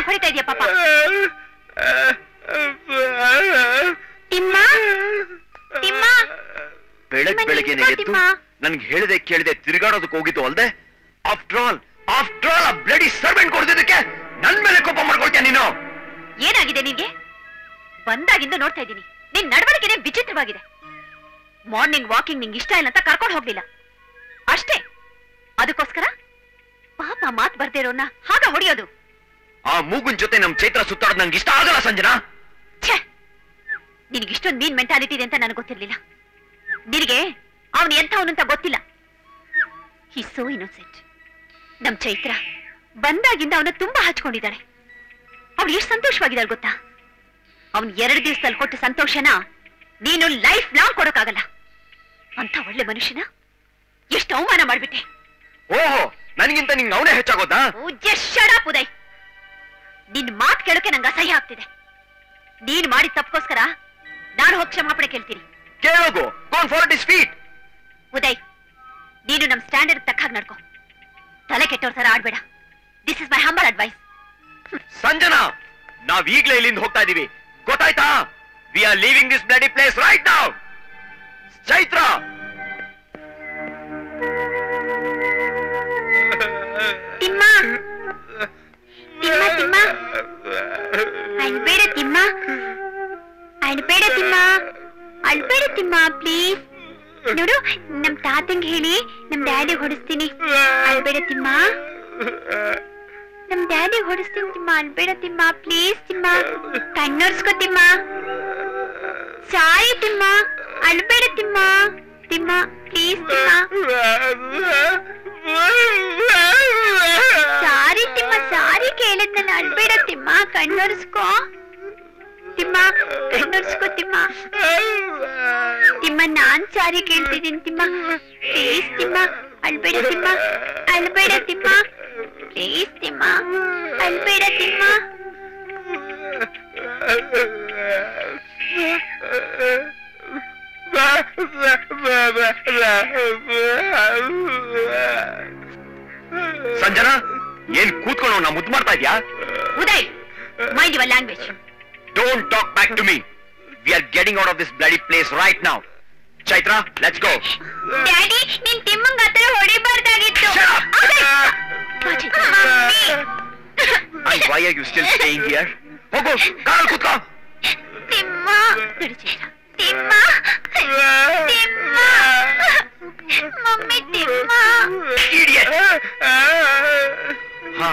ಹೊಡಿತಾ ಇದೆಯಾ ಪಾಪ? ಬೆಳಗ್ಗೆ ಎದ್ದು ನನ್ಗೆ ಹೇಳಿದೆ ಕೇಳಿದೆ ತಿರುಗಾಡೋದಕ್ಕೆ ಹೋಗಿದ್ದು ಅಲ್ದೆ? ಆಫ್ಟರ್ ಆಲ್ ಆ ಬ್ಲಡಿ ಸರ್ವೆಂಟ್ ಕೊಡ್ತಿದ್ದಕ್ಕೆ ನನ್ ಮೇಲೆ ಕೋಪ ಮಾಡ್ಕೊಳ್ತೀಯ ನೀನು? ಏನಾಗಿದೆ ನಿನ್ಗೆ? ಬಂದಾಗಿಂದ ನೋಡ್ತಾ ಇದ್ದೀನಿ, ನಿನ್ ನಡವಳಿಕೆನೇ ವಿಚಿತ್ರವಾಗಿದೆ. ಮಾರ್ನಿಂಗ್ ವಾಕಿಂಗ್ ನಿಂಗೆ ಇಷ್ಟ ಇಲ್ಲ ಅಂತ ಕರ್ಕೊಂಡು ಹೋಗ್ಲಿಲ್ಲ ಅಷ್ಟೇ. ಅದಕ್ಕೋಸ್ಕರ ಪಾಪ ಮಾತ್ ಬರ್ದೇ ಇರೋನ್ನ ಹಾಗ ಹೊಡಿಯೋದು. ಆ ಮೂಗುನ್ ಜೊತೆ ನಮ್ ಚೈತ್ರ ಸುತ್ತಾಡೋದು ನಂಗೆ ಇಷ್ಟ ಆಗಲ್ಲ ಸಂಜನಾ. ಛೇ, ನಿನಗಿಷ್ಟೊಂದು ಮೀನ್ ಮೆಂಟಾಲಿಟಿ ಇದೆ ಅಂತ ನನಗೆ ಗೊತ್ತಿರ್ಲಿಲ್ಲ. ನಿನಗೆ ಅವನು ಎಂಥವನು ಅಂತ ಗೊತ್ತಿಲ್ಲ. ಹಿ ಸೋ ಇನ್ನೋಸೆಂಟ್. ನಮ್ ಚೈತ್ರ ಬಂದಾಗಿಂದ ಅವನ ತುಂಬಾ ಹಚ್ಕೊಂಡಿದ್ದಾಳೆ. ಅವ್ಳು ಎಷ್ಟು ಸಂತೋಷವಾಗಿದ್ದಾಳೆ ಗೊತ್ತಾ? ಅವನ್ 2 ದಿವಸದಲ್ಲಿ ಕೊಟ್ಟ ಸಂತೋಷನ ನೀನು ಲೈಫ್ ಲಾಂಗ್ ಕೊಡೋಕ್ಕಾಗಲ್ಲ. ಅಂತ ಒಳ್ಳೆ ಮನುಷ್ಯನ ಎಷ್ಟು ಅವಮಾನ ಮಾಡ್ಬಿಟ್ಟೆ. ಓಹೋ, ನನಗಿಂತ ನಿಂಗೆ ಅವನೇ ಹೆಚ್ಚಾಗೋದಾ? ಉದಯ್, ನಿನ್ ಮಾತು ಕೇಳೋಕೆ ನಂಗೆ ಅಸಹ್ಯ ಆಗ್ತಿದೆ. ನೀನ್ ಮಾಡಿದ ತಪ್ಪಗೋಸ್ಕರ ನಾನು ಹೋಗಿ ಕ್ಷಮಾಪಣೆ ಕೇಳ್ತೀನಿ. ಕೇಳೋಗು, gone for it feet. Uday, ನೀನು ನಮ್ ಸ್ಟ್ಯಾಂಡರ್ಡ್ ತಕ್ಕ ಹಾಗೆ ನಡ್ಕೋ. ತಲೆ ಕೆಟ್ಟವ್ರ ತರ ಆಡ್ಬೇಡ. This is my humble advice. Sanjana, ನಾವ್ ಈಗ್ಲೇ ಇಲ್ಲಿಂದ ಹೋಗ್ತಾ ಇದೀವಿ, ಗೊತ್ತಾಯ್ತಾ? We are leaving this bloody place right now. Chaitra, Thimma Timma Thimma ಅಳ್ಬೇಡ ತಿಮ್ಮ, ಅಳ್ಬೇಡ ತಿಮ್ಮ, ಅಳ್ಬೇಡ ತಿಮ್ಮ ಪ್ಲೀಸ್. ನೋಡು, ನಮ್ ತಾತಂಗ್ ಹೇಳಿ ನಮ್ ಡ್ಯಾಡಿ ಹೊಡಿಸ್ತೀನಿ. ಅಳ್ಬೇಡ ತಿಮ್ಮ, ನಮ್ ಡ್ಯಾಡಿ ಹೊಡಿಸ್ತೀನಿ ತಿಮ್ಮ. ಅಳ್ಬೇಡ ತಿಮ್ಮ ಪ್ಲೀಸ್. ತಿಮ್ಮ ಕಣ್ಣೋರ್ಸ್ಕೋ ತಿಮ್ಮ. ಸಾರಿ ತಿಮ್ಮ, ಅಳ್ಬೇಡ ತಿಮ್ಮ. ತಿಮ್ಮ ಪ್ಲೀಸ್ ತಿಮ್ಮ. ಸಾರಿ ತಿಮ್ಮ, ಸಾರಿ ಕೇಳಿದ್ನಲ್ಲ. ಅಳ್ಬೇಡ ತಿಮ್ಮ, ಕಣ್ಣೋರ್ಸ್ಕೋ ತಿಮ್ಮ, ಕಣ್ಣೋರ್ಸ್ಕೋ ತಿಮ್ಮ. ತಿಮ್ಮ ನಾನ್ ಸಾರಿ ಕೇಳ್ತಿದ್ದೀನಿ ತಿಮ್ಮ, ಪ್ಲೀಸ್ ತಿಮ್ಮ. ಅಳ್ಬೇಡ ತಿಮ್ಮ, ಅಳ್ಬೇಡ ತಿಮ್ಮ ಪ್ಲೀಸ್ ತಿಮ್ಮ, ಅಳ್ಬೇಡ ತಿಮ್ಮ. ಸಂಜನಾ, ಏನ್ ಕೂತ್ಕೊಂಡು ನಾ ಮುದ್ದು ಮಾಡ್ತಾ ಇದ್ಯಾ? Uday, mind your language. Don't talk back to me. We are getting out of this bloody place right now. Chaitra, let's go. Daddy, ನೀನ್ ತಿಮ್ಮಂಗ್ ಹತ್ರ ಹೊಡಿಬಾರ್ದಾಗಿತ್ತು. And why are you still staying here? ಹೋಗು, ಕಾರಲ್ಲಿ ಕೂತ್ಕೋ. ತಿಮ್ಮ, ತಿಮ್ಮ, ತಿಮ್ಮ, ಮಮ್ಮಿ ತಿಮ್ಮ. Idiot. ಹಾ,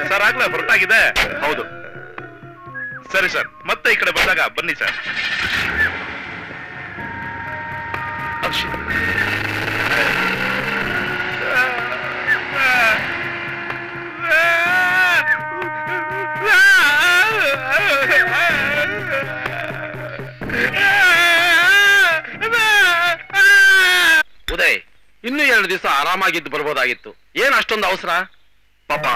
ಸರ್ ಆಗ್ಲೇ ಹೊರಟಾಗಿದೆ. ಹೌದು. ಸರಿ ಸರ್, ಮತ್ತೆ ಈ ಕಡೆ ಬಂದಾಗ ಬನ್ನಿ ಸರ್. ಉದಯ್, ಇನ್ನೂ 2 ದಿವಸ ಆರಾಮಾಗಿದ್ದು ಬರ್ಬೋದಾಗಿತ್ತು. ಏನ್ ಅಷ್ಟೊಂದು ಅವಸರ? Papa,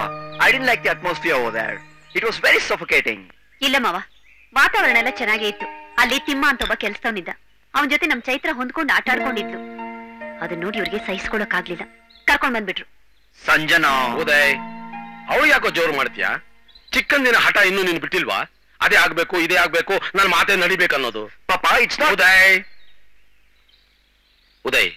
I didn't like the atmosphere over there. It was very suffocating. ಇಲ್ಲ ಮಾವ, ವಾತಾವರಣ ಎಲ್ಲ ಚೆನ್ನಾಗೇ ಇತ್ತು. ಅಲ್ಲಿ ತಿಮ್ಮ ಅಂತ ಒಬ್ಬ ಕೆಲ್ಸದವನಿದ್ದ. ಅವನ ಜೊತೆ ನಮ್ ಚೈತ್ರ ಹೊಂದ್ಕೊಂಡು ಆಟ ಆಡ್ಕೊಂಡಿದ್ಲು. ಅದನ್ನ ನೋಡಿ ಇವ್ರಿಗೆ ಸಹಿಸ್ಕೊಳಕ್ಕಾಗ್ಲಿಲ್ಲ, ಕರ್ಕೊಂಡ್ ಬಂದ್ಬಿಟ್ರು. ಸಂಜನಾ. ಉದಯ್, ಅವಳು ಯಾಕೋ ಜೋರು ಮಾಡ್ತೀಯಾ? ಚಿಕ್ಕಂದಿನ ಹಠ ಇನ್ನೂ ನೀನು ಬಿಟ್ಟಿಲ್ವಾ? ಅದೇ ಆಗ್ಬೇಕು, ಇದೇ ಆಗ್ಬೇಕು, ನನ್ನ ಮಾತೇ ನಡಿಬೇಕನ್ನೋದು. Papa, it's not. ಉದಯ್,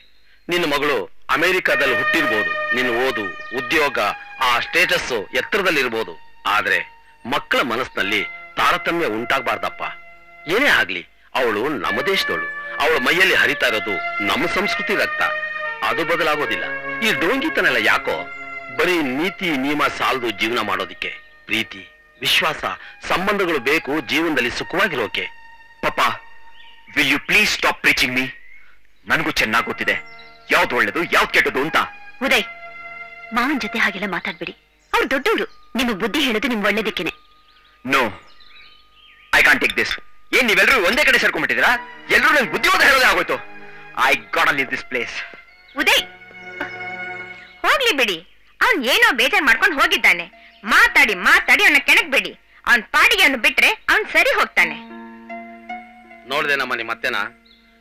ನಿನ್ನ ಮಗಳು ಅಮೆರಿಕಾದಲ್ಲಿ ಹುಟ್ಟಿರ್ಬೋದು, ನಿನ್ನ ಓದು, ಉದ್ಯೋಗ, ಆ ಸ್ಟೇಟಸ್ ಎತ್ತರದಲ್ಲಿರ್ಬೋದು. ಆದ್ರೆ ಮಕ್ಕಳ ಮನಸ್ಸಿನಲ್ಲಿ ತಾರತಮ್ಯ ಉಂಟಾಗಬಾರ್ದಪ್ಪ. ಏನೇ ಆಗ್ಲಿ, ಅವಳು ನಮ್ಮ ದೇಶದವಳು. ಅವಳ ಮೈಯಲ್ಲಿ ಹರಿತಾ ಇರೋದು ನಮ್ಮ ಸಂಸ್ಕೃತಿ ರಕ್ತ. ಅದು ಬದಲಾಗೋದಿಲ್ಲ. ಈ ಡೋಂಗಿತನೆಲ್ಲ ಯಾಕೋ? ಬರೀ ನೀತಿ ನಿಯಮ ಸಾಲದು ಜೀವನ ಮಾಡೋದಿಕ್ಕೆ. ಪ್ರೀತಿ, ವಿಶ್ವಾಸ, ಸಂಬಂಧಗಳು ಬೇಕು ಜೀವನದಲ್ಲಿ ಸುಖವಾಗಿರೋಕೆ. Papa, will you please stop preaching me? ನನಗೂ ಚೆನ್ನಾಗಿ ಗೊತ್ತಿದೆ ಯಾವ್ದು ಒಳ್ಳೇದು ಯಾವ್ದು ಕೆಟ್ಟದು ಅಂತ. ಉದಯ್, ಮಾವನ್ ಜೊತೆ ಹಾಗೆಲ್ಲ ಮಾತಾಡ್ಬೇಡಿ. ಅವ್ರು ದೊಡ್ಡವರು. ನಿಮಗ್ ಬುದ್ಧಿ ಹೇಳೋದು ನಿಮ್ ಒಳ್ಳೇದಕ್ಕೇನೆ. No, I can't take this. ಏನ್ ನೀವೆಲ್ಲರೂ ಒಂದೇ ಕಡೆ ಸೇರ್ಕೊಂಡ್ಬಿಟ್ಟಿದ್ದೀರಾ? ಎಲ್ಲರೂ ನಂಗೆ ಬುದ್ಧಿವಾದ ಹೇಳೋದೇ ಆಗೋಯ್ತು. I got to leave this place. Uday, ಹೋಗ್ಲಿ ಬಿಡಿ. ಅವ್ನ್ ಏನೋ ಬೇಜಾರ್ ಮಾಡ್ಕೊಂಡು ಹೋಗಿದ್ದಾನೆ. ಮಾತಾಡಿ ಮಾತಾಡಿ ಅವನ ಕೆಣಕ್ಬೇಡಿ. ಅವನ್ ಪಾಡಿಗೆ ಅವನು ಬಿಟ್ರೆ ಅವನ್ ಸರಿ ಹೋಗ್ತಾನೆ. ನೋಡ್ದೇನಮ್ಮ ನಿಮ್ಮ ಅತ್ತೆನ?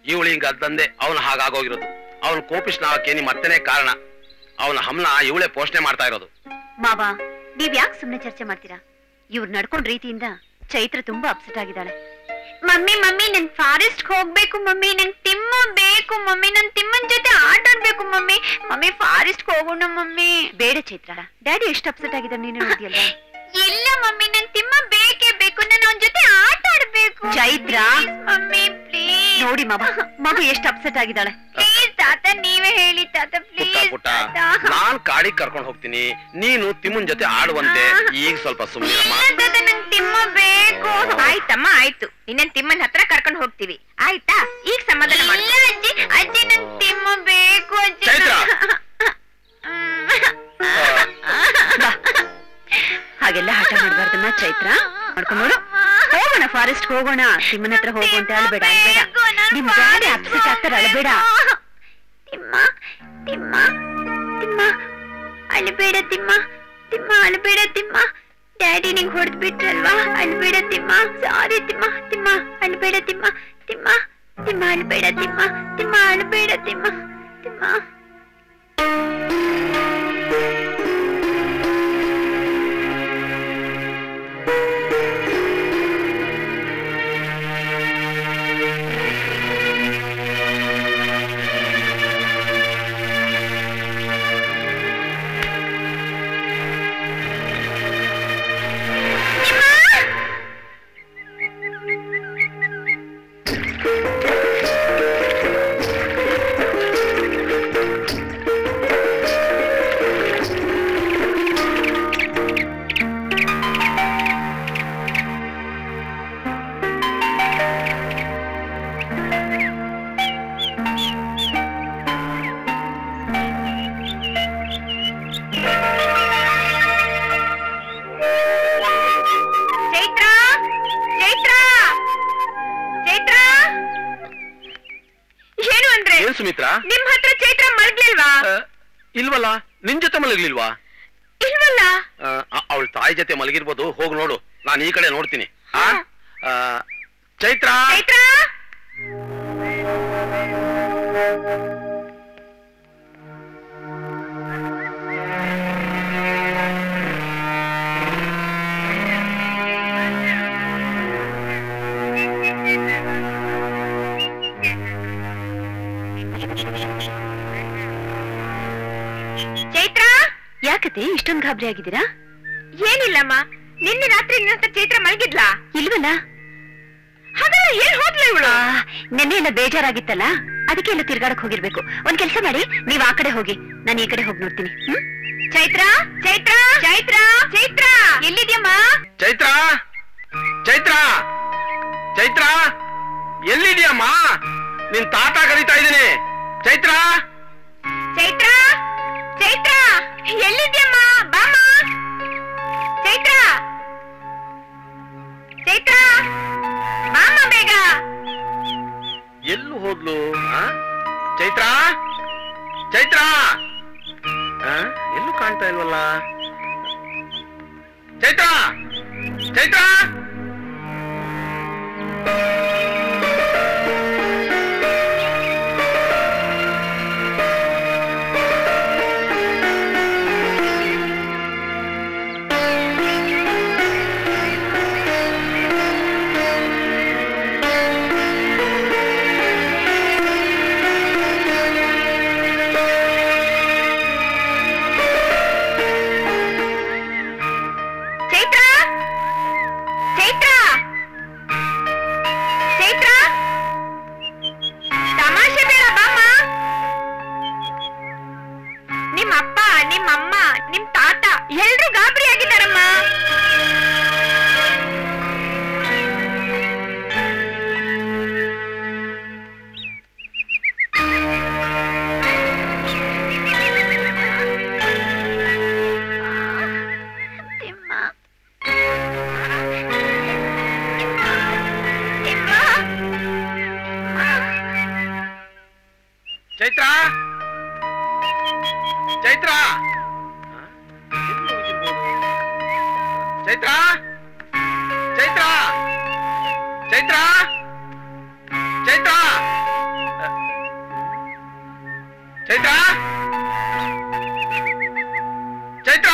ಇವಳು ಹಿಂಗ ಅದ್ದಂದೆ ಅವನು ಹಾಗಾಗೋಗಿರೋದು. ಅವನು ಕೋಪಿಸ್ನಾವಕ್ಕೆ ನಿಮ್ಮ ಅತ್ತೆನೇ ಕಾರಣ. ಅವನ ಹಮ್ನ ಇವಳೇ ಪೋಷಣೆ ಮಾಡ್ತಾ ಇರೋದು. ಮಾವ, ನೀವ್ ಯಾಕೆ ಸುಮ್ನೆ ಚರ್ಚೆ ಮಾಡ್ತೀರಾ? ಇವ್ರು ನಡ್ಕೊಂಡ್ ರೀತಿಯಿಂದ ಚೈತ್ರ ತುಂಬಾ ಅಪ್ಸೆಟ್ ಆಗಿದ್ದಾಳೆ. ಮಮ್ಮಿ ಮಮ್ಮಿ ನನ್ ಫಾರೆಸ್ಟ್ ಹೋಗ್ಬೇಕು ಮಮ್ಮಿ. ನಂಗ್ ತಿಮ್ಮ ಬೇಕು ಮಮ್ಮಿ. ನನ್ ತಿಮ್ಮನ್ ಜೊತೆ ಆಟ ಆಡ್ಬೇಕು ಮಮ್ಮಿ. ಮಮ್ಮಿ ಫಾರೆಸ್ಟ್ ಹೋಗೋಣ ಮಮ್ಮಿ. ಬೇಡ ಚೈತ್ರ, ಡ್ಯಾಡಿ ಎಷ್ಟು ಅಪ್ಸೆಟ್ ಆಗಿದ್ದಾರೆ ನೀನು ನೋಡಿಯಲ್ಲ. ಇಲ್ಲ ಮಮ್ಮಿ, ನನ್ ತಿಮ್ಮ ಬೇಕೇ ಬೇಕು. ನಾನು ಅವನ ಜೊತೆ ಆಟ ಆಡ್ಬೇಕು. Chaitra, mummy please. ನೋಡಿ ಮಾವ, ಮಗು ಎಷ್ಟು ಅಪ್ಸೆಟ್ ಆಗಿದ್ದಾಳೆ. ಪ್ಲೀಸ್ ತಾತ ನೀವೇ ಹೇಳಿ ತಾತ ಪುಟ್ಟ ಪ್ಲೀಸ್. ಪುಟ್ಟ ನಾನ್ ಕಾಡಿಗೆ ಕರ್ಕೊಂಡು ಹೋಗ್ತೀನಿ, ನೀನು ತಿಮ್ಮನ್ ಜೊತೆ ಆಡುವಂತೆ. ಈಗ ಸ್ವಲ್ಪ ಸುಮ್ಮನೆ ನಂಗೆ ತಿಮ್ಮ ಬೇಕು. ಆಯ್ತಮ್ಮ ಆಯ್ತು, ಇನ್ನೇನ್ ತಿಮ್ಮನ್ ಹತ್ರ ಕರ್ಕೊಂಡು ಹೋಗ್ತೀವಿ ಆಯ್ತಾ? ಈಗ ಸಮಾಧಾನ ಮಾಡಿ. ಅಜ್ಜಿ ಅಜ್ಜಿ ನಂಗೆ ತಿಮ್ಮ ಬೇಕು ಅಜ್ಜಿ. ಹಾಗೆಲ್ಲ ಹಠ ಮಾಡ್ಬಾರ್ದಮ್ಮ ಚೈತ್ರ. ಮಾಡ್ಕೊಂಡು ನೋಡು, ಹೋಗೋಣ ಫಾರೆಸ್ಟ್ ಹೋಗೋಣ. ತಿಮ್ಮನ ಹತ್ರ ಹೋಗುವಂತೆ ಅಳ್ಬೇಡ ಅಳ್ಬೇಡ. ನಿಮ್ ಗಾಡಿ ಅಪ್ಸೆಟ್ ಆಗ್ತಾರೆ, ಅಳ್ಬೇಡ. ತಿಮ್ಮ ತಿಮ್ಮ ತಿಮ್ಮ ಅಳ್ಬೇಡ ತಿಮ್ಮ. ತಿಮ್ಮ ಅಳ್ಬೇಡ ತಿಮ್ಮ. ಡ್ಯಾಡಿ ನಿಂಗ್ ಹೊಡೆದ್ ಬಿಟ್ರಲ್ವಾ? ಅಳ್ಬೇಡ ತಿಮ್ಮ. ಸಾರಿ ತಿಮ್ಮ. ತಿಮ್ಮ ಅಳ್ಬೇಡ ತಿಮ್ಮ. ತಿಮ್ಮ ತಿಮ್ಮ ಅಳ್ಬೇಡ ತಿಮ್ಮ. ತಿಮ್ಮ ಅಳ್ಬೇಡ ತಿಮ್ಮ. ತಿಮ್ಮ ಸುಮಿತ್ರಾ, ನಿಮ್ ಹತ್ರ ಚೈತ್ರ ಮಲಗ್ಲಿಲ್ವಾ? ಇಲ್ವಲ್ಲ. ನಿನ್ ಜೊತೆ ಮಲಗ್ಲಿಲ್ವಾ? ಇಲ್ವಲ್ಲ. ಅವಳ ತಾಯಿ ಜೊತೆ ಮಲಗಿರ್ಬೋದು, ಹೋಗ್ ನೋಡು. ನಾನು ಈ ಕಡೆ ನೋಡ್ತೀನಿ. ಚೈತ್ರ ಚೈತ್ರ ಚೈತ್ರ ಯಾಕತೆ ಇಷ್ಟೊಂದು ಗಾಬರಿ ಆಗಿದ್ದೀರಾ? ಏನಿಲ್ಲಮ್ಮ, ನಿನ್ನೆ ರಾತ್ರಿ ನಿನ್ನ ಚೈತ್ರ ಮಲಗಿದ್ಲಾ? ಇಲ್ವಲ್ಲ. ಹಾಗಾದ್ರೆ ಏನ್ ಹೋದ್ಲ ಇವಳು? ನೆನ್ನೆ ಎಲ್ಲ ಬೇಜಾರಾಗಿತ್ತಲ್ಲ, ಅದಕ್ಕೆ ಎಲ್ಲ ತಿರ್ಗಾಡಕ್ ಹೋಗಿರ್ಬೇಕು. ಒಂದ್ ಕೆಲ್ಸ ಮಾಡಿ, ನೀವ್ ಆ ಕಡೆ ಹೋಗಿ, ನಾನು ಈ ಕಡೆ ಹೋಗಿ ನೋಡ್ತೀನಿ. ಚೈತ್ರ ಚೈತ್ರ ಚೈತ್ರ ಚೈತ್ರ ಎಲ್ಲಿದ್ಯಮ್ಮ? ಚೈತ್ರ ಚೈತ್ರ ಚೈತ್ರ ಎಲ್ಲಿದ್ಯಮ್ಮ? ನಿನ್ ತಾತ ಕರೀತಾ ಇದ್ದೀನಿ. ಚೈತ್ರ ಚೈತ್ರ ಚೈತ್ರ ಎಲ್ಲಿದ್ಯಮ್ಮ? ಬಾಮ. ಚೈತ್ರ ಚೈತ್ರ ಬಾಮ ಬೇಗ. ಎಲ್ಲೂ ಹೋದ್ಲು? ಚೈತ್ರ ಚೈತ್ರ ಎಲ್ಲೂ ಕಾಣ್ತಾ ಇಲ್ವಲ್ಲ. ಚೈತ್ರ ಚೈತ್ರ ಎಲ್ರು ಗಾಬರಿ ಆಗಿದ್ದಾರಮ್ಮ. ಚೈತ್ರ ಚೈತ್ರ ಚೈತ್ರ ಚೈತ್ರ ಚೈತ್ರ ಚೈತ್ರ ಚೈತ್ರ ಚೈತ್ರ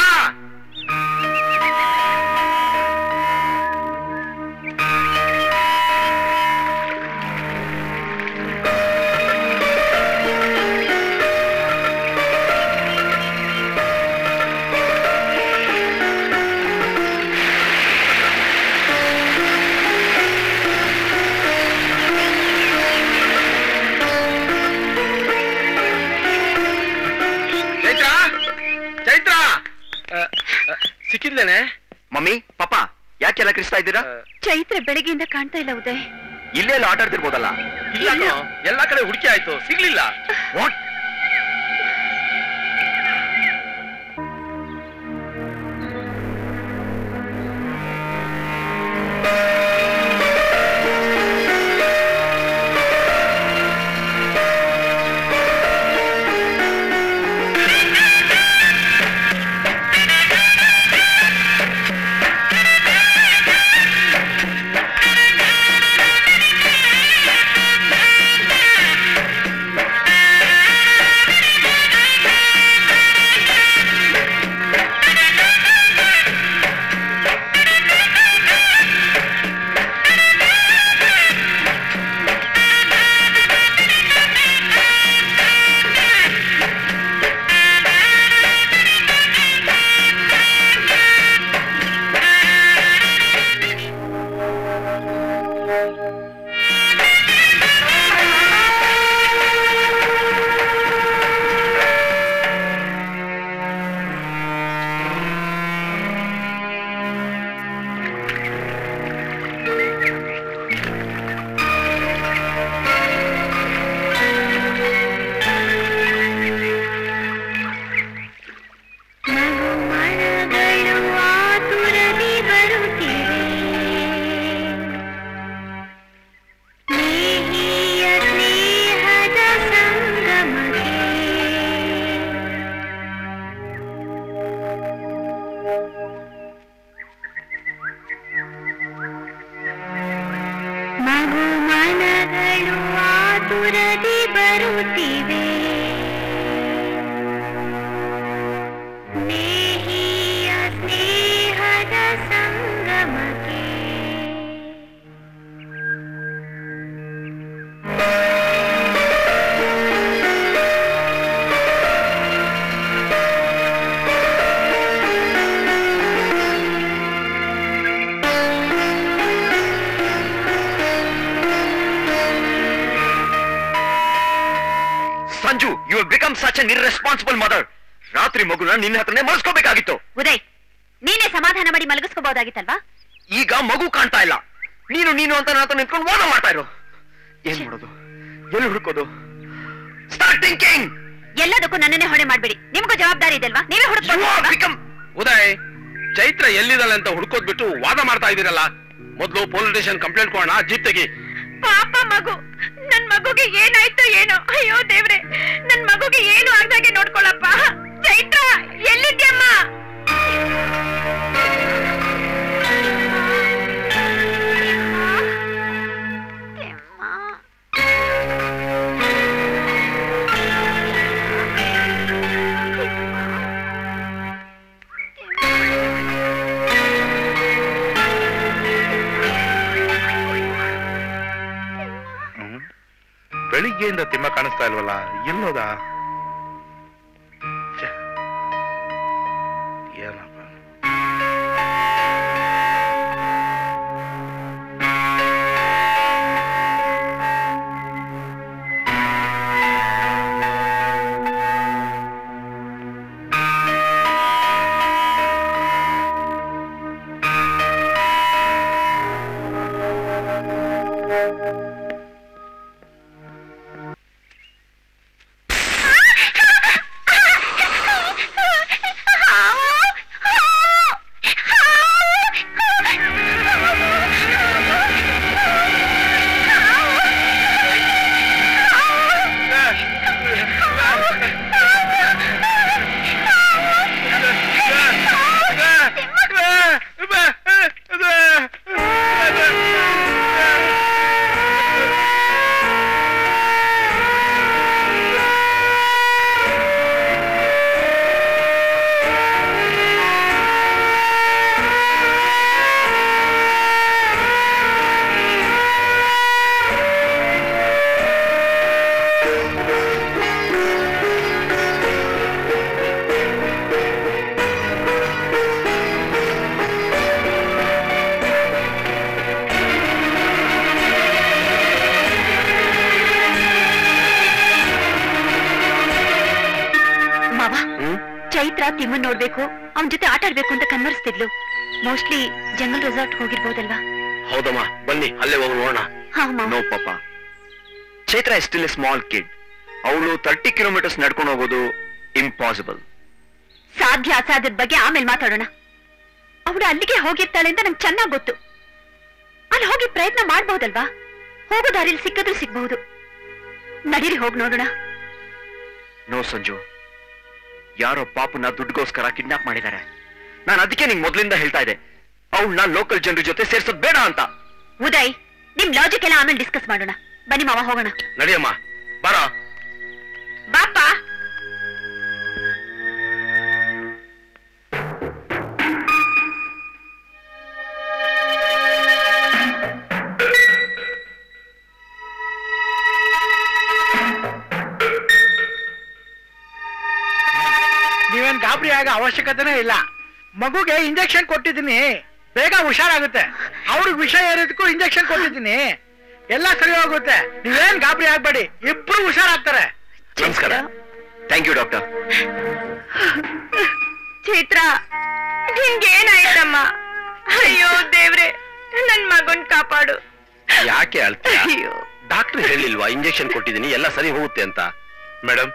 ಯಾಕೆಲ್ಲ ಕಿರಿಸ್ತಾ ಇದ್ದೀರಾ? ಚೈತ್ರ ಬೆಳಗ್ಗೆಯಿಂದ ಕಾಣ್ತಾ ಇಲ್ಲ ಉದಯ್. ಇಲ್ಲೇ ಎಲ್ಲ ಆಟ ಆಡ್ತಿರ್ಬೋದಲ್ಲ. ಇಲ್ಲ ಎಲ್ಲಾ ಕಡೆ ಹುಡುಕಿ ಆಯ್ತು, ಸಿಗ್ಲಿಲ್ಲ. What? Sanju, you have become such an irresponsible mother. ರಾತ್ರಿ ಮಗುನ ನಿನ್ನ ಹತ್ರನೇ ಮಲಗಿಸ್ಕೋಬೇಕಾಗಿತ್ತು. ಉದಯ್, ನೀನೇ ಸಮಾಧಾನ ಮಾಡಿ ಮಲಗಿಸ್ಕೋಬಹುದಾಗಿತ್ತಲ್ವಾ? ಈಗ ಮಗು ಕಾಣ್ತಾ ಇಲ್ಲ. ನೀನು ನೀನು ಅಂತ ನನ್ನ ಹತ್ರ ನಿಂತ್ಕೊಂಡು ವಾದ ಮಾಡ್ತಾ ಇರು. ಏನ್ ಮಾಡೋದು? ಎಲ್ಲಿ ಹುಡುಕೋದು? Start thinking. ಎಲ್ಲದಕ್ಕೂ ನನ್ನನ್ನೇ ಹೊಣೆ ಮಾಡ್ಬೇಡಿ. ನಿಮ್ಗೂ ಜವಾಬ್ದಾರಿ ಇದೆಲ್ವಾ? ನೀವೇ ಹುಡುಕ್ಬೇಕು. ಉದಯ್, ಚೈತ್ರ ಎಲ್ಲಿದ್ದಾಳೆ ಅಂತ ಹುಡ್ಕೋದ್ ಬಿಟ್ಟು ವಾದ ಮಾಡ್ತಾ ಇದೀರಲ್ಲ. ಮೊದ್ಲು ಪೊಲೀಸ್ ಸ್ಟೇಷನ್ ಕಂಪ್ಲೇಂಟ್ ಕೊಡೋಣ. ಜೀಪ್ ತೆಗಿ. ಪಾಪ ಮಗು, ನನ್ ಮಗುಗೆ ಏನಾಯ್ತು ಏನೋ. ಅಯ್ಯೋ ದೇವ್ರೆ, ನನ್ ಮಗುಗೆ ಏನು ಆಗ್ದಾಗೆ ನೋಡ್ಕೊಳಪ್ಪ. ಚೈತ್ರ ಎಲ್ಲಿದ್ಯಮ್ಮ? ಬೆಳಿಗ್ಗೆಯಿಂದ ತಿಮ್ಮ ಕಾಣಿಸ್ತಾ ಇಲ್ವಲ್ಲ, ಎಲ್ಲೋದ? ಏನಪ್ಪ? ಚೈತ್ರ ತಿಮ್ಮನ್ ನೋಡ್ಬೇಕು, ಅವನ ಜೊತೆ ಆಟ ಆಡ್ಬೇಕು ಅಂತ ಕನ್ವರ್ಸ್ತಿದ್ಲು. ಮೋಸ್ಟ್ಲಿ ಜಂಗಲ್ ರೆಸಾರ್ಟ್ ಹೋಗಿರ್ಬೋದಲ್ವಾ? ಹೌದಮ್ಮ, ಬನ್ನಿ ಅಲ್ಲೇ ಹೋಗಿ ನೋಡೋಣ. ನೋ ಪಾಪ, Chaitra is still a small kid. ಅವಳು 30 ಕಿಲೋಮೀಟರ್ಸ್ ನಡ್ಕೊಂಡು ಹೋಗೋದು ಇಂಪಾಸಿಬಲ್. ಸಾಧ್ಯ ಅಸಾಧ್ಯದ ಬಗ್ಗೆ ಆಮೇಲೆ ಮಾತಾಡೋಣ. ಅವಳು ಅಲ್ಲಿಗೆ ಹೋಗಿರ್ತಾಳೆ ಅಂತ ನಂಗೆ ಚೆನ್ನಾಗಿ ಗೊತ್ತು. ಅಲ್ಲಿ ಹೋಗಿ ಪ್ರಯತ್ನ ಮಾಡ್ಬಹುದಲ್ವಾ? ಹೋಗೋ ದಾರಿಲಿ ಸಿಕ್ಕಿದ್ರು ಸಿಗ್ಬಹುದು. ನಡೀರಿ ಹೋಗಿ ನೋಡೋಣ. ನೋ ಸಂಜು, ಯಾರೋ ಪಾಪನ ದುಡ್ಡುಗೋಸ್ಕರ ಕಿಡ್ನಾಪ್ ಮಾಡಿದ್ದಾರೆ. ನಾನು ಅದಕ್ಕೆ ನಿಂಗೆ ಮೊದಲಿಂದ ಹೇಳ್ತಾ ಇದ್ದೆ, ಅವ್ಳನ್ನ ಲೋಕಲ್ ಜನರ ಜೊತೆ ಸೇರ್ಸೋದ್ ಬೇಡ ಅಂತ. ಉದಯ್, ನಿಮ್ ಲಾಜಿಕ್ ಎಲ್ಲ ಆಮೇಲೆ ಡಿಸ್ಕಸ್ ಮಾಡೋಣ. ಬನ್ನಿ ಮಾವ, ಹೋಗೋಣ. ನಡಿಯಮ್ಮ, ಬಾರ. ಬಾಪ. ನೀವೇನ್ ಗಾಬರಿ ಆಗೋ ಅವಶ್ಯಕತೆನೇ ಇಲ್ಲ. ಮಗುಗೆ ಇಂಜೆಕ್ಷನ್ ಕೊಟ್ಟಿದ್ದೀನಿ, ಬೇಗ ಹುಷಾರಾಗುತ್ತೆ. ಅವ್ರಿಗೆ ವಿಷ ಏರೋದಕ್ಕೂ ಇಂಜೆಕ್ಷನ್ ಕೊಟ್ಟಿದ್ದೀನಿ, ಎಲ್ಲ ಸರಿ ಹೋಗುತ್ತೆ. ನೀವೇನ್ ಗಾಬರಿ ಆಗ್ಬೇಡಿ, ಇಬ್ರು ಹುಷಾರಾಗ್ತಾರೆ. ನಮಸ್ಕಾರ. Thank you doctor. ಚೈತ್ರ, ನಿಂಗೇನಾಯ್ತಮ್ಮ? ಅಯ್ಯೋ ದೇವ್ರೆ, ನನ್ ಮಗನ್ ಕಾಪಾಡು. ಯಾಕೆ ಅಳ್ತೀಯ? ಡಾಕ್ಟರ್ ಹೇಳಿಲ್ವಾ ಇಂಜೆಕ್ಷನ್ ಕೊಟ್ಟಿದ್ದೀನಿ ಎಲ್ಲ ಸರಿ ಹೋಗುತ್ತೆ ಅಂತ? ಮೇಡಮ್,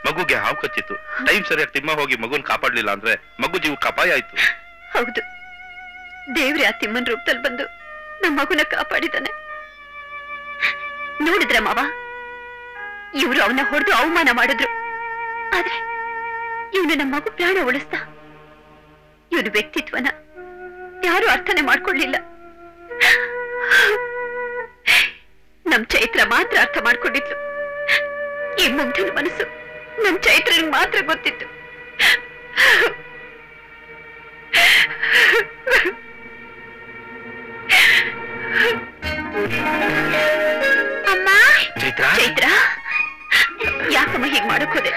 ಮಗುಗೆ ಹಾವು ಕಚ್ಚಿತ್ತು. ಟೈಮ್ ಸರಿಯಾಗಿ ತಿಮ್ಮ ಹೋಗಿ ಮಗುನ್ ಕಾಪಾಡ್ಲಿಲ್ಲ ಅಂದ್ರೆ ಮಗು ಜೀವಕ್ಕೆ ಅಪಾಯ ಆಯ್ತು. ಹೌದು, ದೇವ್ರೆ ಆ ತಿಮ್ಮನ್ ರೂಪದಲ್ಲಿ ಬಂದು ನಮ್ಮ ಮಗುನ ಕಾಪಾಡಿದಾನೆ. ನೋಡಿದ್ರ ಮಾವ, ಇವರು ಅವನ ಹೊಡೆದು ಅವಮಾನ ಮಾಡಿದ್ರು. ಆದ್ರೆ ಇವನು ನಮ್ಮ ಮಗು ಪ್ರಾಣ ಉಳಿಸ್ದ. ಇವನು ವ್ಯಕ್ತಿತ್ವನ ಯಾರು ಅರ್ಥನೆ ಮಾಡ್ಕೊಳ್ಳಿಲ್ಲ. ನಮ್ ಚೈತ್ರ ಮಾತ್ರ ಅರ್ಥ ಮಾಡ್ಕೊಂಡಿದ್ಲು. ಈ ಮುಗ್ಧನ ಮನಸ್ಸು ನಮ್ ಚೈತ್ರನಿಗೆ ಮಾತ್ರ ಗೊತ್ತಿತ್ತು. ಅಮ್ಮ, ಚೈತ್ರ, ಚೈತ್ರ, ಯಾಕಮ್ಮ ಹೀಗ್ ಮಾಡಕ್ ಹೋದೆ?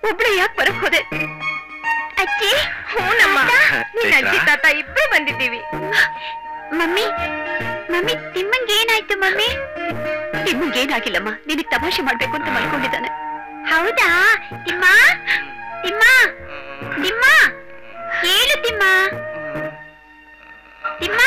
ಒಬ್ಳೆ ಯಾಕೆ ಬರಕ್ ಹೋದೆ? ಅಜ್ಜಿ. ಹೂನಮ್ಮ, ನಿನ್ನ ಅಜ್ಜಿ ತಾತ ಇಬ್ರು ಬಂದಿದ್ದೀವಿ. ಮಮ್ಮಿ, ಮಮ್ಮಿ ತಿಮ್ಮಂಗೆ ಏನಾಯ್ತು ಮಮ್ಮಿ? ನಿಮ್ಗೇನಾಗಿಲ್ಲಮ್ಮ, ನಿನಗ್ ತಮಾಷೆ ಮಾಡ್ಬೇಕು ಅಂತ ಮಾಡ್ಕೊಂಡಿದ್ದಾನೆ. ಹೌದಾ? ತಿಮ್ಮ, ತಿಮ್ಮ, ತಿಮ್ಮ, ಹೇಳು Timma, Timma.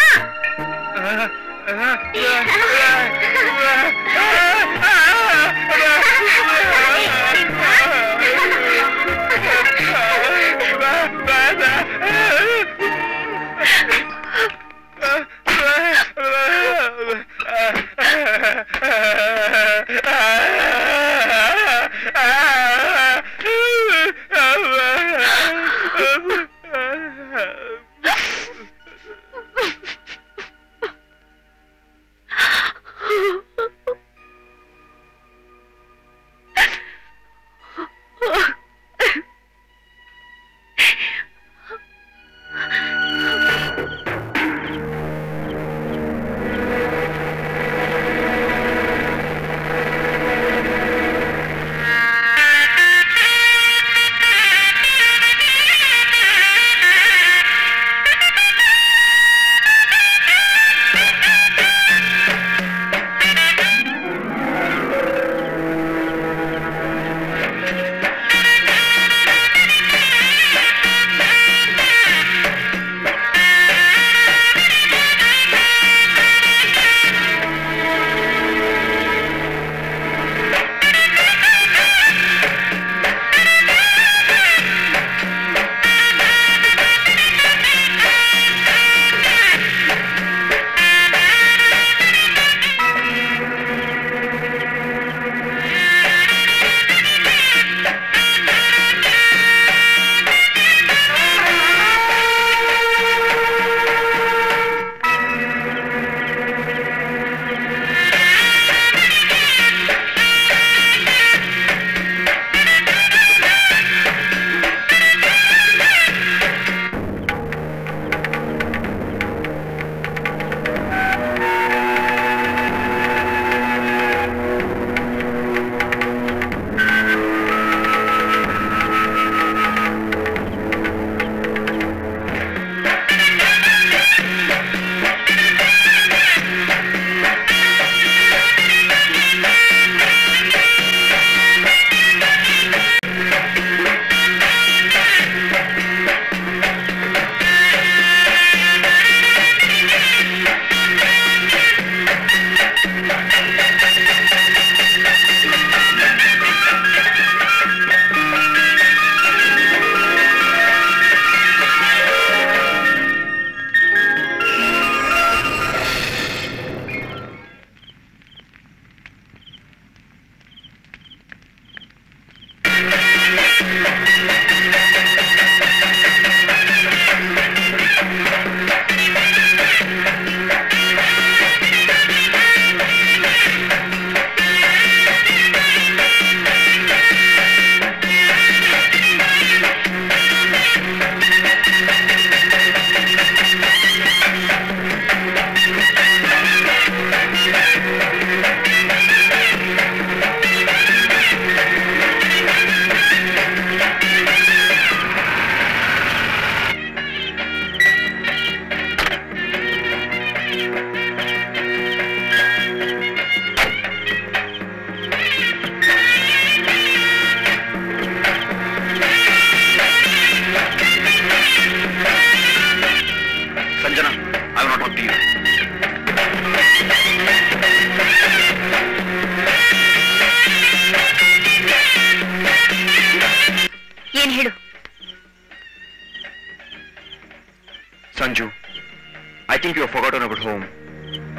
I think you forgotten about home.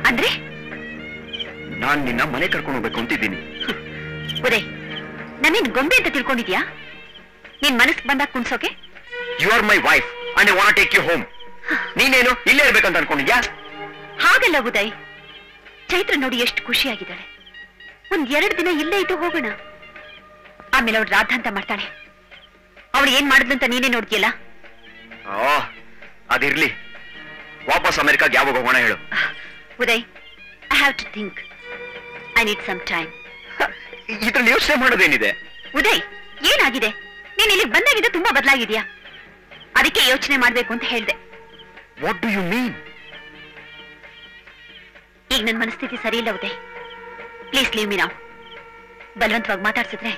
ಅಂದ್ರೆ ನಾನ್ ನಿನ್ನ ಮನೆ ಕರ್ಕೊಂಡು ಹೋಗ್ಬೇಕು ಅಂತಿದ್ದೀನಿ. ಉದಯ್, ನಾನೇನ್ ಗೊಂಬೆ ಅಂತ ತಿಳ್ಕೊಂಡಿದ್ಯಾ? ನಿನ್ ಮನಸ್ಸು ಬಂದಾಗ ಕುಣ್ಸೋಕೆ? You are my wife and I want take you home. ನೀನೇನು ಇಲ್ಲೇ ಇರ್ಬೇಕಂತ ಅನ್ಕೊಂಡಿದ್ಯಾ? ಹಾಗಲ್ಲ ಉದಯ್, ಚೈತ್ರ ನೋಡಿ ಎಷ್ಟು ಖುಷಿಯಾಗಿದ್ದಾಳೆ. ಒಂದ್ 2 ದಿನ ಇಲ್ಲೇ ಇದ್ದು ಹೋಗೋಣ. ಆಮೇಲೆ ಅವಳು ರಾಧ ಅಂತ ಮಾಡ್ತಾಳೆ. ಅವಳು ಏನ್ ಮಾಡಿದ್ಲು ಅಂತ ನೀನೇ ನೋಡ್ತೀಯಲ್ಲ. ಅದಿರ್ಲಿ, ವಾಪಸ್ ಅಮೆರಿಕಾಗೆ ಯಾವಾಗ ಹೋಗೋಣ ಹೇಳು. Uday, I have to think. I need some time. ಇದ್ರಲ್ಲಿ ಯೋಚನೆ ಮಾಡೋದೇನಿದೆ? ಉದಯ್, ಏನಾಗಿದೆ? ನೀನ್ ಇಲ್ಲಿಗೆ ಬಂದಾಗಿದ್ದ ತುಂಬಾ ಬದಲಾಗಿದ್ಯಾ. ಅದಕ್ಕೆ ಯೋಚನೆ ಮಾಡ್ಬೇಕು ಅಂತ ಹೇಳ್ದೆ. What do you mean? ಈಗ ನನ್ನ ಮನಸ್ಥಿತಿ ಸರಿ ಇಲ್ಲ Uday. Please leave me now. ಬಲವಂತವಾಗಿ ಮಾತಾಡ್ಸಿದ್ರೆ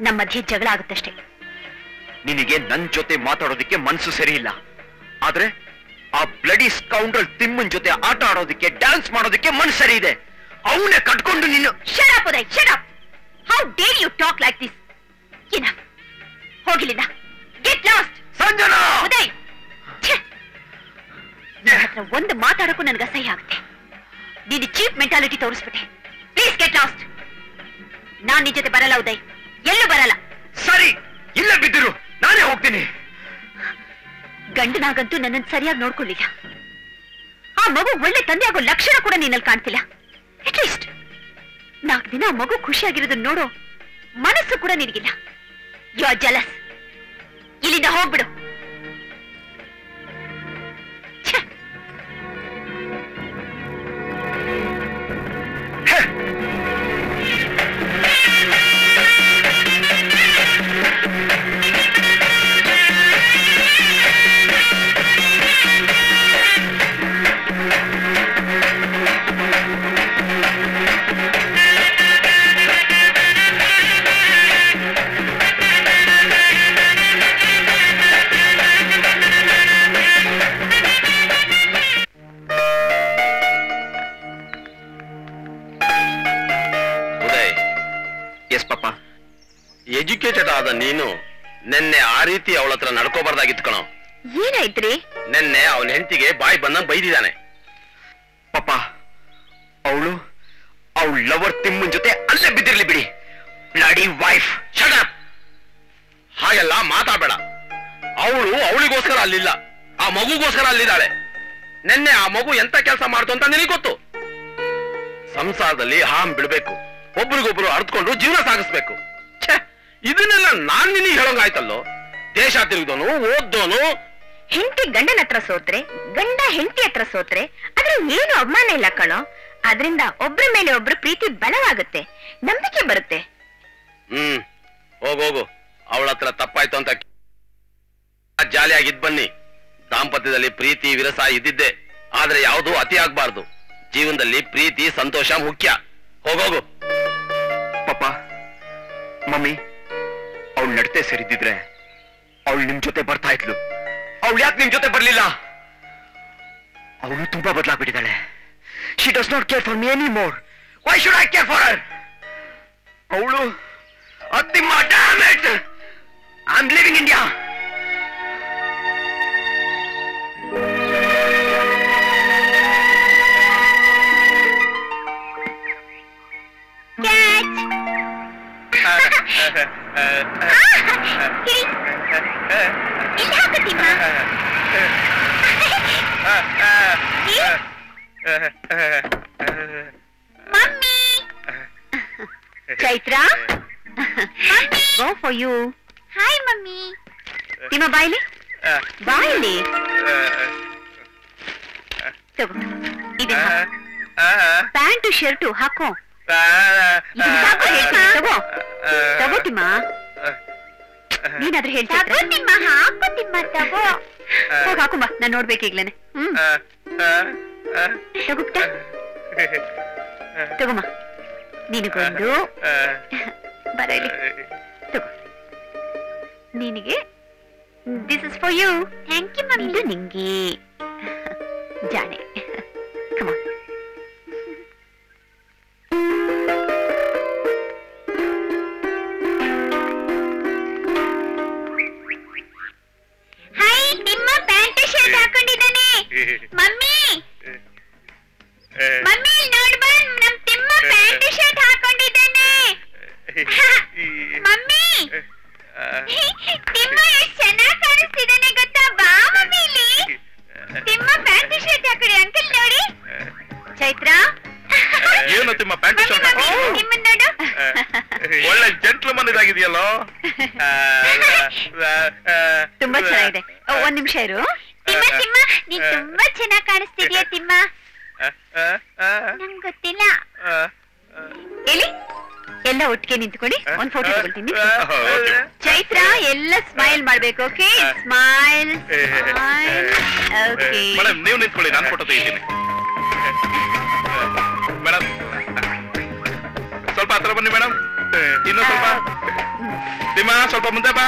ನಮ್ಮ ಮಧ್ಯೆ ಜಗಳ ಆಗುತ್ತಷ್ಟೇ. ನಿನಗೆ ನನ್ ಜೊತೆ ಮಾತಾಡೋದಕ್ಕೆ ಮನ್ಸು ಸರಿ ಇಲ್ಲ, ಆದ್ರೆ ಆ ಬ್ಲಡಿ ಸ್ಕೌಂಡ್ರಲ್ ತಿಮ್ಮನ್ ಜೊತೆ ಆಟ ಆಡೋದಕ್ಕೆ, ಡ್ಯಾನ್ಸ್ ಮಾಡೋದಕ್ಕೆ ಮನ್ಸು ಸರಿ ಇದೆ. ಅವನೇ ಕಟ್ಕೊಂಡು ನೀನು. Shut up, Uday, shut up. How dare you talk like this? Enough. ಹೋಗಿಲಿಲ್ಲ. Get lost. Sanjana! Uday, ನನ್ನ ಹತ್ರ ಒಂದು ಮಾತಾಡೋಕ್ಕೂ ನನಗೆ ಅಸಹ್ಯ ಆಗುತ್ತೆ. ನೀನು ಚೀಪ್ ಮೆಂಟಾಲಿಟಿ ತೋರಿಸ್ಬಿಟ್ಟೆ. Please get lost. ನಾನ್ ನಿನ್ ಜೊತೆ ಬರಲ್ಲ ಉದಯ್, ಎಲ್ಲೂ ಬರಲ್ಲ. ಸರಿ, ಇಲ್ಲೇ ಬಿದ್ದಿರು, ನಾನೇ ಹೋಗ್ತೀನಿ. ಗಂಡನಾಗಂತೂ ನನ್ನನ್ನು ಸರಿಯಾಗಿ ನೋಡ್ಕೊಳ್ಳಿಲ್ಲ. ಆ ಮಗು ಒಳ್ಳೆ ತಂದೆ ಆಗೋ ಲಕ್ಷಣ ಕೂಡ ನಿನ್ನಲ್ಲಿ ಕಾಣ್ತಿಲ್ಲ. ಅಟ್ಲೀಸ್ಟ್ 4 ದಿನ ಆ ಮಗು ಖುಷಿಯಾಗಿರೋದನ್ನ ನೋಡೋ ಮನಸ್ಸು ಕೂಡ ನಿನಗಿಲ್ಲ. You are jealous. ಇಲ್ಲಿಂದ ಹೋಗ್ಬಿಡು. ಎಜುಕೇಟೆಡ್ ಆದ ನೀನು ನಿನ್ನೆ ಆ ರೀತಿ ಅವಳ ಹತ್ರ ನಡ್ಕೋಬಾರ್ದಾಗಿತ್ತು ಕಣೋ. ಏನಾಯ್ತ್ರಿ? ನಿನ್ನೆ ಅವನ ಹೆಂಡತಿಗೆ ಬಾಯಿ ಬಂದಂಗ್ ಬೈದಿದ್ದಾನೆ. ಪಾಪ ಅವಳು ಅವಳ ಲವರ್ ತಿಮ್ಮನ್ ಜೊತೆ ಅಲ್ಲೇ ಬಿದ್ದಿರ್ಲಿ ಬಿಡಿ. Bloody wife. Shut up. ಹಾಗೆಲ್ಲ ಮಾತಾಡಬೇಡ. ಅವಳು ಅವಳಿಗೋಸ್ಕರ ಅಲ್ಲಿಲ್ಲ, ಆ ಮಗುಗೋಸ್ಕರ ಅಲ್ಲಿದ್ದಾಳೆ. ನಿನ್ನೆ ಆ ಮಗು ಎಂತ ಕೆಲಸ ಮಾಡ್ತು ಅಂತ ನಿನಗೆ ಗೊತ್ತು. ಸಂಸಾರದಲ್ಲಿ ಹಾಂ ಬಿಡ್ಬೇಕು, ಒಬ್ರಿಗೊಬ್ರು ಅರ್ತ್ಕೊಂಡು ಜೀವನ ಸಾಗಿಸ್ಬೇಕು. ಇದನ್ನೆಲ್ಲ ನಾನ್ ನಿನಗೆ ಹೇಳೋಂಗಾಯ್ತಲ್ಲೋ. ದೇಶ ತಿರುಗಿದೋನು, ಓದ್ದೋನು. ಹೆಂಡತಿ ಗಂಡನ ಹತ್ರ ಸೋತ್ರೆ, ಗಂಡ ಹೆಂಡತಿ ಹತ್ರ ಸೋತ್ರೆ ಅದ್ರ ಏನು ಅವಮಾನ ಇಲ್ಲ ಕಣೋ. ಅದರಿಂದ ಒಬ್ರ ಮೇಲೆ ಒಬ್ರು ಪ್ರೀತಿ ಬಲವಾಗುತ್ತೆ, ನಂಬಿಕೆ ಬರುತ್ತೆ. ಹೋಗೋಗು. ಅವಳ ಹತ್ರ ತಪ್ಪಾಯ್ತು ಅಂತ ಜಾಲಿಯಾಗಿದ್ ಬನ್ನಿ. ದಾಂಪತ್ಯದಲ್ಲಿ ಪ್ರೀತಿ ವಿರಸ ಇದ್ದಿದ್ದೆ, ಆದ್ರೆ ಯಾವುದು ಅತಿ ಆಗ್ಬಾರ್ದು. ಜೀವನದಲ್ಲಿ ಪ್ರೀತಿ ಸಂತೋಷ ಮುಖ್ಯ. ಹೋಗೋಗು. ಪಾಪ ಮಮ್ಮಿ, ಅವಳು ನಡತೆ ಸರಿದಿದ್ರೆ ಅವಳು ನಿಮ್ ಜೊತೆ ಬರ್ತಾ ಇದ್ಲು. ಅವಳು ಯಾಕೆ ನಿಮ್ ಜೊತೆ ಬರ್ಲಿಲ್ಲ? ಅವಳು ತುಂಬಾ ಬದಲಾಗ್ಬಿಟ್ಟಿದ್ದಾಳೆ. She does not care for me any more. Why should I care for her? ಅವಳು ಅತ್ತಿಮ್ಮ. Damn it, I am living India. Chaitra, go for you. Hi mummy. ನಿಮ್ಮ ಬಾಯ್ಲಿ ಬಾಯ್ಲಿ ತಗೋ. ಪ್ಯಾಂಟು ಶರ್ಟು ಹಾಕೋ. ತಗೋ ತಗೋ ತಿಮ್ಮ. ನೀನಾದ್ರೂ ಹೇಳ್ತಾ ನಿಮ್ಮ ಹಾಕು ತಿಮ್ಮ, ತಗೋ. ಹೋಗಿ ಹಾಕೊಂಬ, ನಾನ್ ನೋಡ್ಬೇಕು ಈಗ್ಲೇನೆ. ತಗೋಪ್ಟ, ತಗೋಮ್ಮ. ನಿನಗೊಂದು ಬರ ಇಲ್ಲಿ ತಗೋ. ನಿನಗೆ this is for you. Thank you mummy. ಇದು ನಿಂಗೆ ಜಾಣೆ. Come on. ಹಾಯ್, ನಿಮ್ಮ ಪ್ಯಾಂಟ್ ಶರ್ಟ್ ಹಾಕೊಂಡಿದ್ದಾನೆ. ಮಮ್ಮಿ ಚೈತ್ರ ಏನು ತಿಮ್ಮ ಪ್ಯಾಂಟ್ ಶರ್ಟ್ ಒಳ್ಳೆ ಜೆಂಟ್ಲ್ಮನ್ ಇದಾಗಿದೆಯಲ್ಲೋ. ತುಂಬಾ ಚೆನ್ನಾಗಿದೆ. ಒಂದ್ ನಿಮಿಷ ಇರು. ತಿಮ್ಮ ತಿಮ್ಮ ನೀನ್ ತುಂಬಾ ಚೆನ್ನಾಗಿ ಕಾಣಿಸ್ತಿದ್ಯಾ ತಿಮ್ಮ. ನಂಗೆ ಗೊತ್ತಿಲ್ಲ. ಎಲ್ಲಿ ಎಲ್ಲ ಒಟ್ಟಿಗೆ ನಿಂತ್ಕೊಳ್ಳಿ, ಒಂದ್ ಫೋಟೋ ತಗೊಳ್ತೀನಿ. ಚೈತ್ರ ಎಲ್ಲ ಸ್ಮೈಲ್ ಮಾಡ್ಬೇಕು. Okay, smile smile. Okay madam ನೀವು ನಿಂತ್ಕೊಳ್ಳಿ, ನಾನು ಫೋಟೋ ತೆಗಿತೀನಿ. ಮೇಡಮ್ ಸ್ವಲ್ಪ ಹತ್ರ ಬನ್ನಿ ಮೇಡಮ್, ಇನ್ನೂ ಸ್ವಲ್ಪ. ತಿಮ್ಮ ಸ್ವಲ್ಪ ಮುಂದೆ ಬಾ.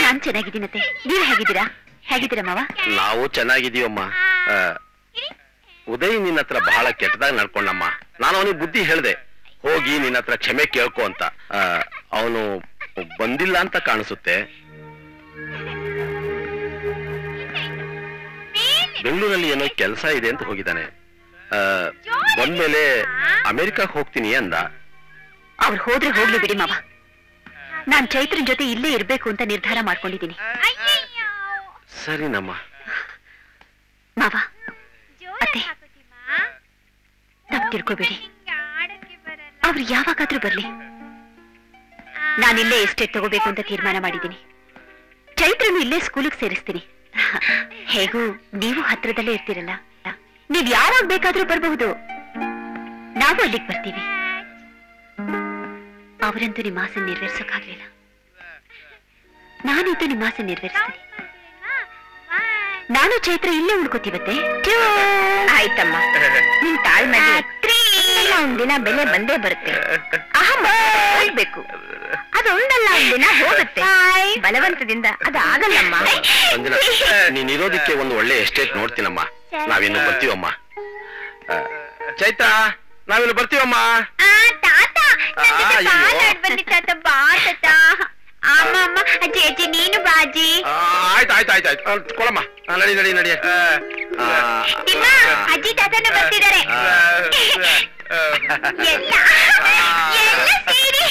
ನಾನ್ ಚೆನ್ನಾಗಿದ್ದೀನತ್ತೆ, ನೀವ್ ಹೇಗಿದ್ದೀರಾ? ಹೇಗಿದ್ದೀರಾ ಮಾವ? ನಾವು ಚೆನ್ನಾಗಿದೀವಮ್ಮ. ಉದಯ್ ನಿನ್ನ ಹತ್ರ ಬಹಳ ಕೆಟ್ಟದಾಗಿ ನಡ್ಕೊಂಡಮ್ಮ. ನಾನು ಅವನಿಗೆ ಬುದ್ಧಿ ಹೇಳ್ದೆ, ಹೋಗಿ ನಿನ್ನ ಹತ್ರ ಕ್ಷಮೆ ಕೇಳ್ಕೊ ಅಂತ. ಅವನು ಬಂದಿಲ್ಲ ಅಂತ ಕಾಣಿಸುತ್ತೆ. ಬೆಂಗಳೂರಲ್ಲಿ ಏನೋ ಕೆಲಸ ಇದೆ ಅಂತ ಹೋಗಿದ್ದಾನೆ. ಬಂದ್ಮೇಲೆ ಅಮೆರಿಕಕ್ಕೆ ಹೋಗ್ತೀನಿ ಅಂದ. ಅವ್ರು ಹೋದ್ರೆ ಹೋಗ್ಲಿ ಬಿಡಿ ಮಾವ, ನಾನ್ ಚೈತ್ರನ್ ಜೊತೆ ಇಲ್ಲೇ ಇರ್ಬೇಕು ಅಂತ ನಿರ್ಧಾರ ಮಾಡ್ಕೊಂಡಿದ್ದೀನಿ. ಸರಿನಮ್ಮ. ಮಾವ ಅತ್ತೆ, ತಪ್ಪು ತಿಳ್ಕೊಬೇಡಿ. ಅವ್ರು ಯಾವಾಗಾದ್ರೂ ಬರ್ಲಿ, ನಾನಿಲ್ಲೇ ಎಸ್ಟೇಟ್ ತಗೋಬೇಕು ಅಂತ ತೀರ್ಮಾನ ಮಾಡಿದ್ದೀನಿ. ಚೈತ್ರನು ಇಲ್ಲೇ ಸ್ಕೂಲಿಗೆ ಸೇರಿಸ್ತೀನಿ. ಹೇಗೂ ನೀವು ಹತ್ರದಲ್ಲೇ ಇರ್ತೀರಲ್ಲ, ನೀವ್ ಯಾವಾಗ ಬೇಕಾದ್ರೂ ಬರಬಹುದು. ನಾವು ಅಲ್ಲಿಗೆ ಬರ್ತೀವಿ. ಅವರಂತೂ ನಿಮ್ಮ ಆಸೆ ನೆರವೇರ್ಸೋಕ್ಕಾಗ್ಲಿಲ್ಲ, ನಾನಿದ್ದು ನಿಮ್ಮ ಆಸೆ ನೆರವೇರಿಸ್ತೀನಿ. ನಾನು ಚೈತ್ರ ಇಲ್ಲೇ ಉಳ್ಕೋತೀವತ್ತೆ. ಆಯ್ತಮ್ಮ, ನಿನ್ ತಾಳ್ಮೆ ಒಂದಿನ ಬೆಲೆ ಬಂದೇ ಬರುತ್ತೆ. ಹೋಗ್ಬೇಕು, ಅದೊಂದಲ್ಲ ಒಂದಿನ ಹೋಗುತ್ತೆ. ಬಲವಂತದಿಂದ ಅದು ಆಗಲ್ಲಮ್ಮ. ನೀನಿರೋದಕ್ಕೆ ಒಂದು ಒಳ್ಳೆ ಎಸ್ಟೇಟ್ ನೋಡ್ತೀನಮ್ಮ. ನಾವಿನ್ನು ಬರ್ತೀವಮ್ಮ. ಚೈತ್ರ, ನಾವಿನ್ನು ಬರ್ತೀವಮ್ಮ. ಅಮ್ಮ ಅಮ್ಮ ಅಜ್ಜಿ ಅಜ್ಜಿ ನೀನು ಬಾಜಿ. ಆಯ್ತು ಆಯ್ತು ಆಯ್ತು ಆಯ್ತು ಕೊಡಮ್ಮ. ನಡಿ ನಡಿ ನಡಿ. ಅಜ್ಜಿ ತಾತನ ಬರ್ತಿದ್ದಾರೆ. ಎಲ್ಲ ಸೇರಿ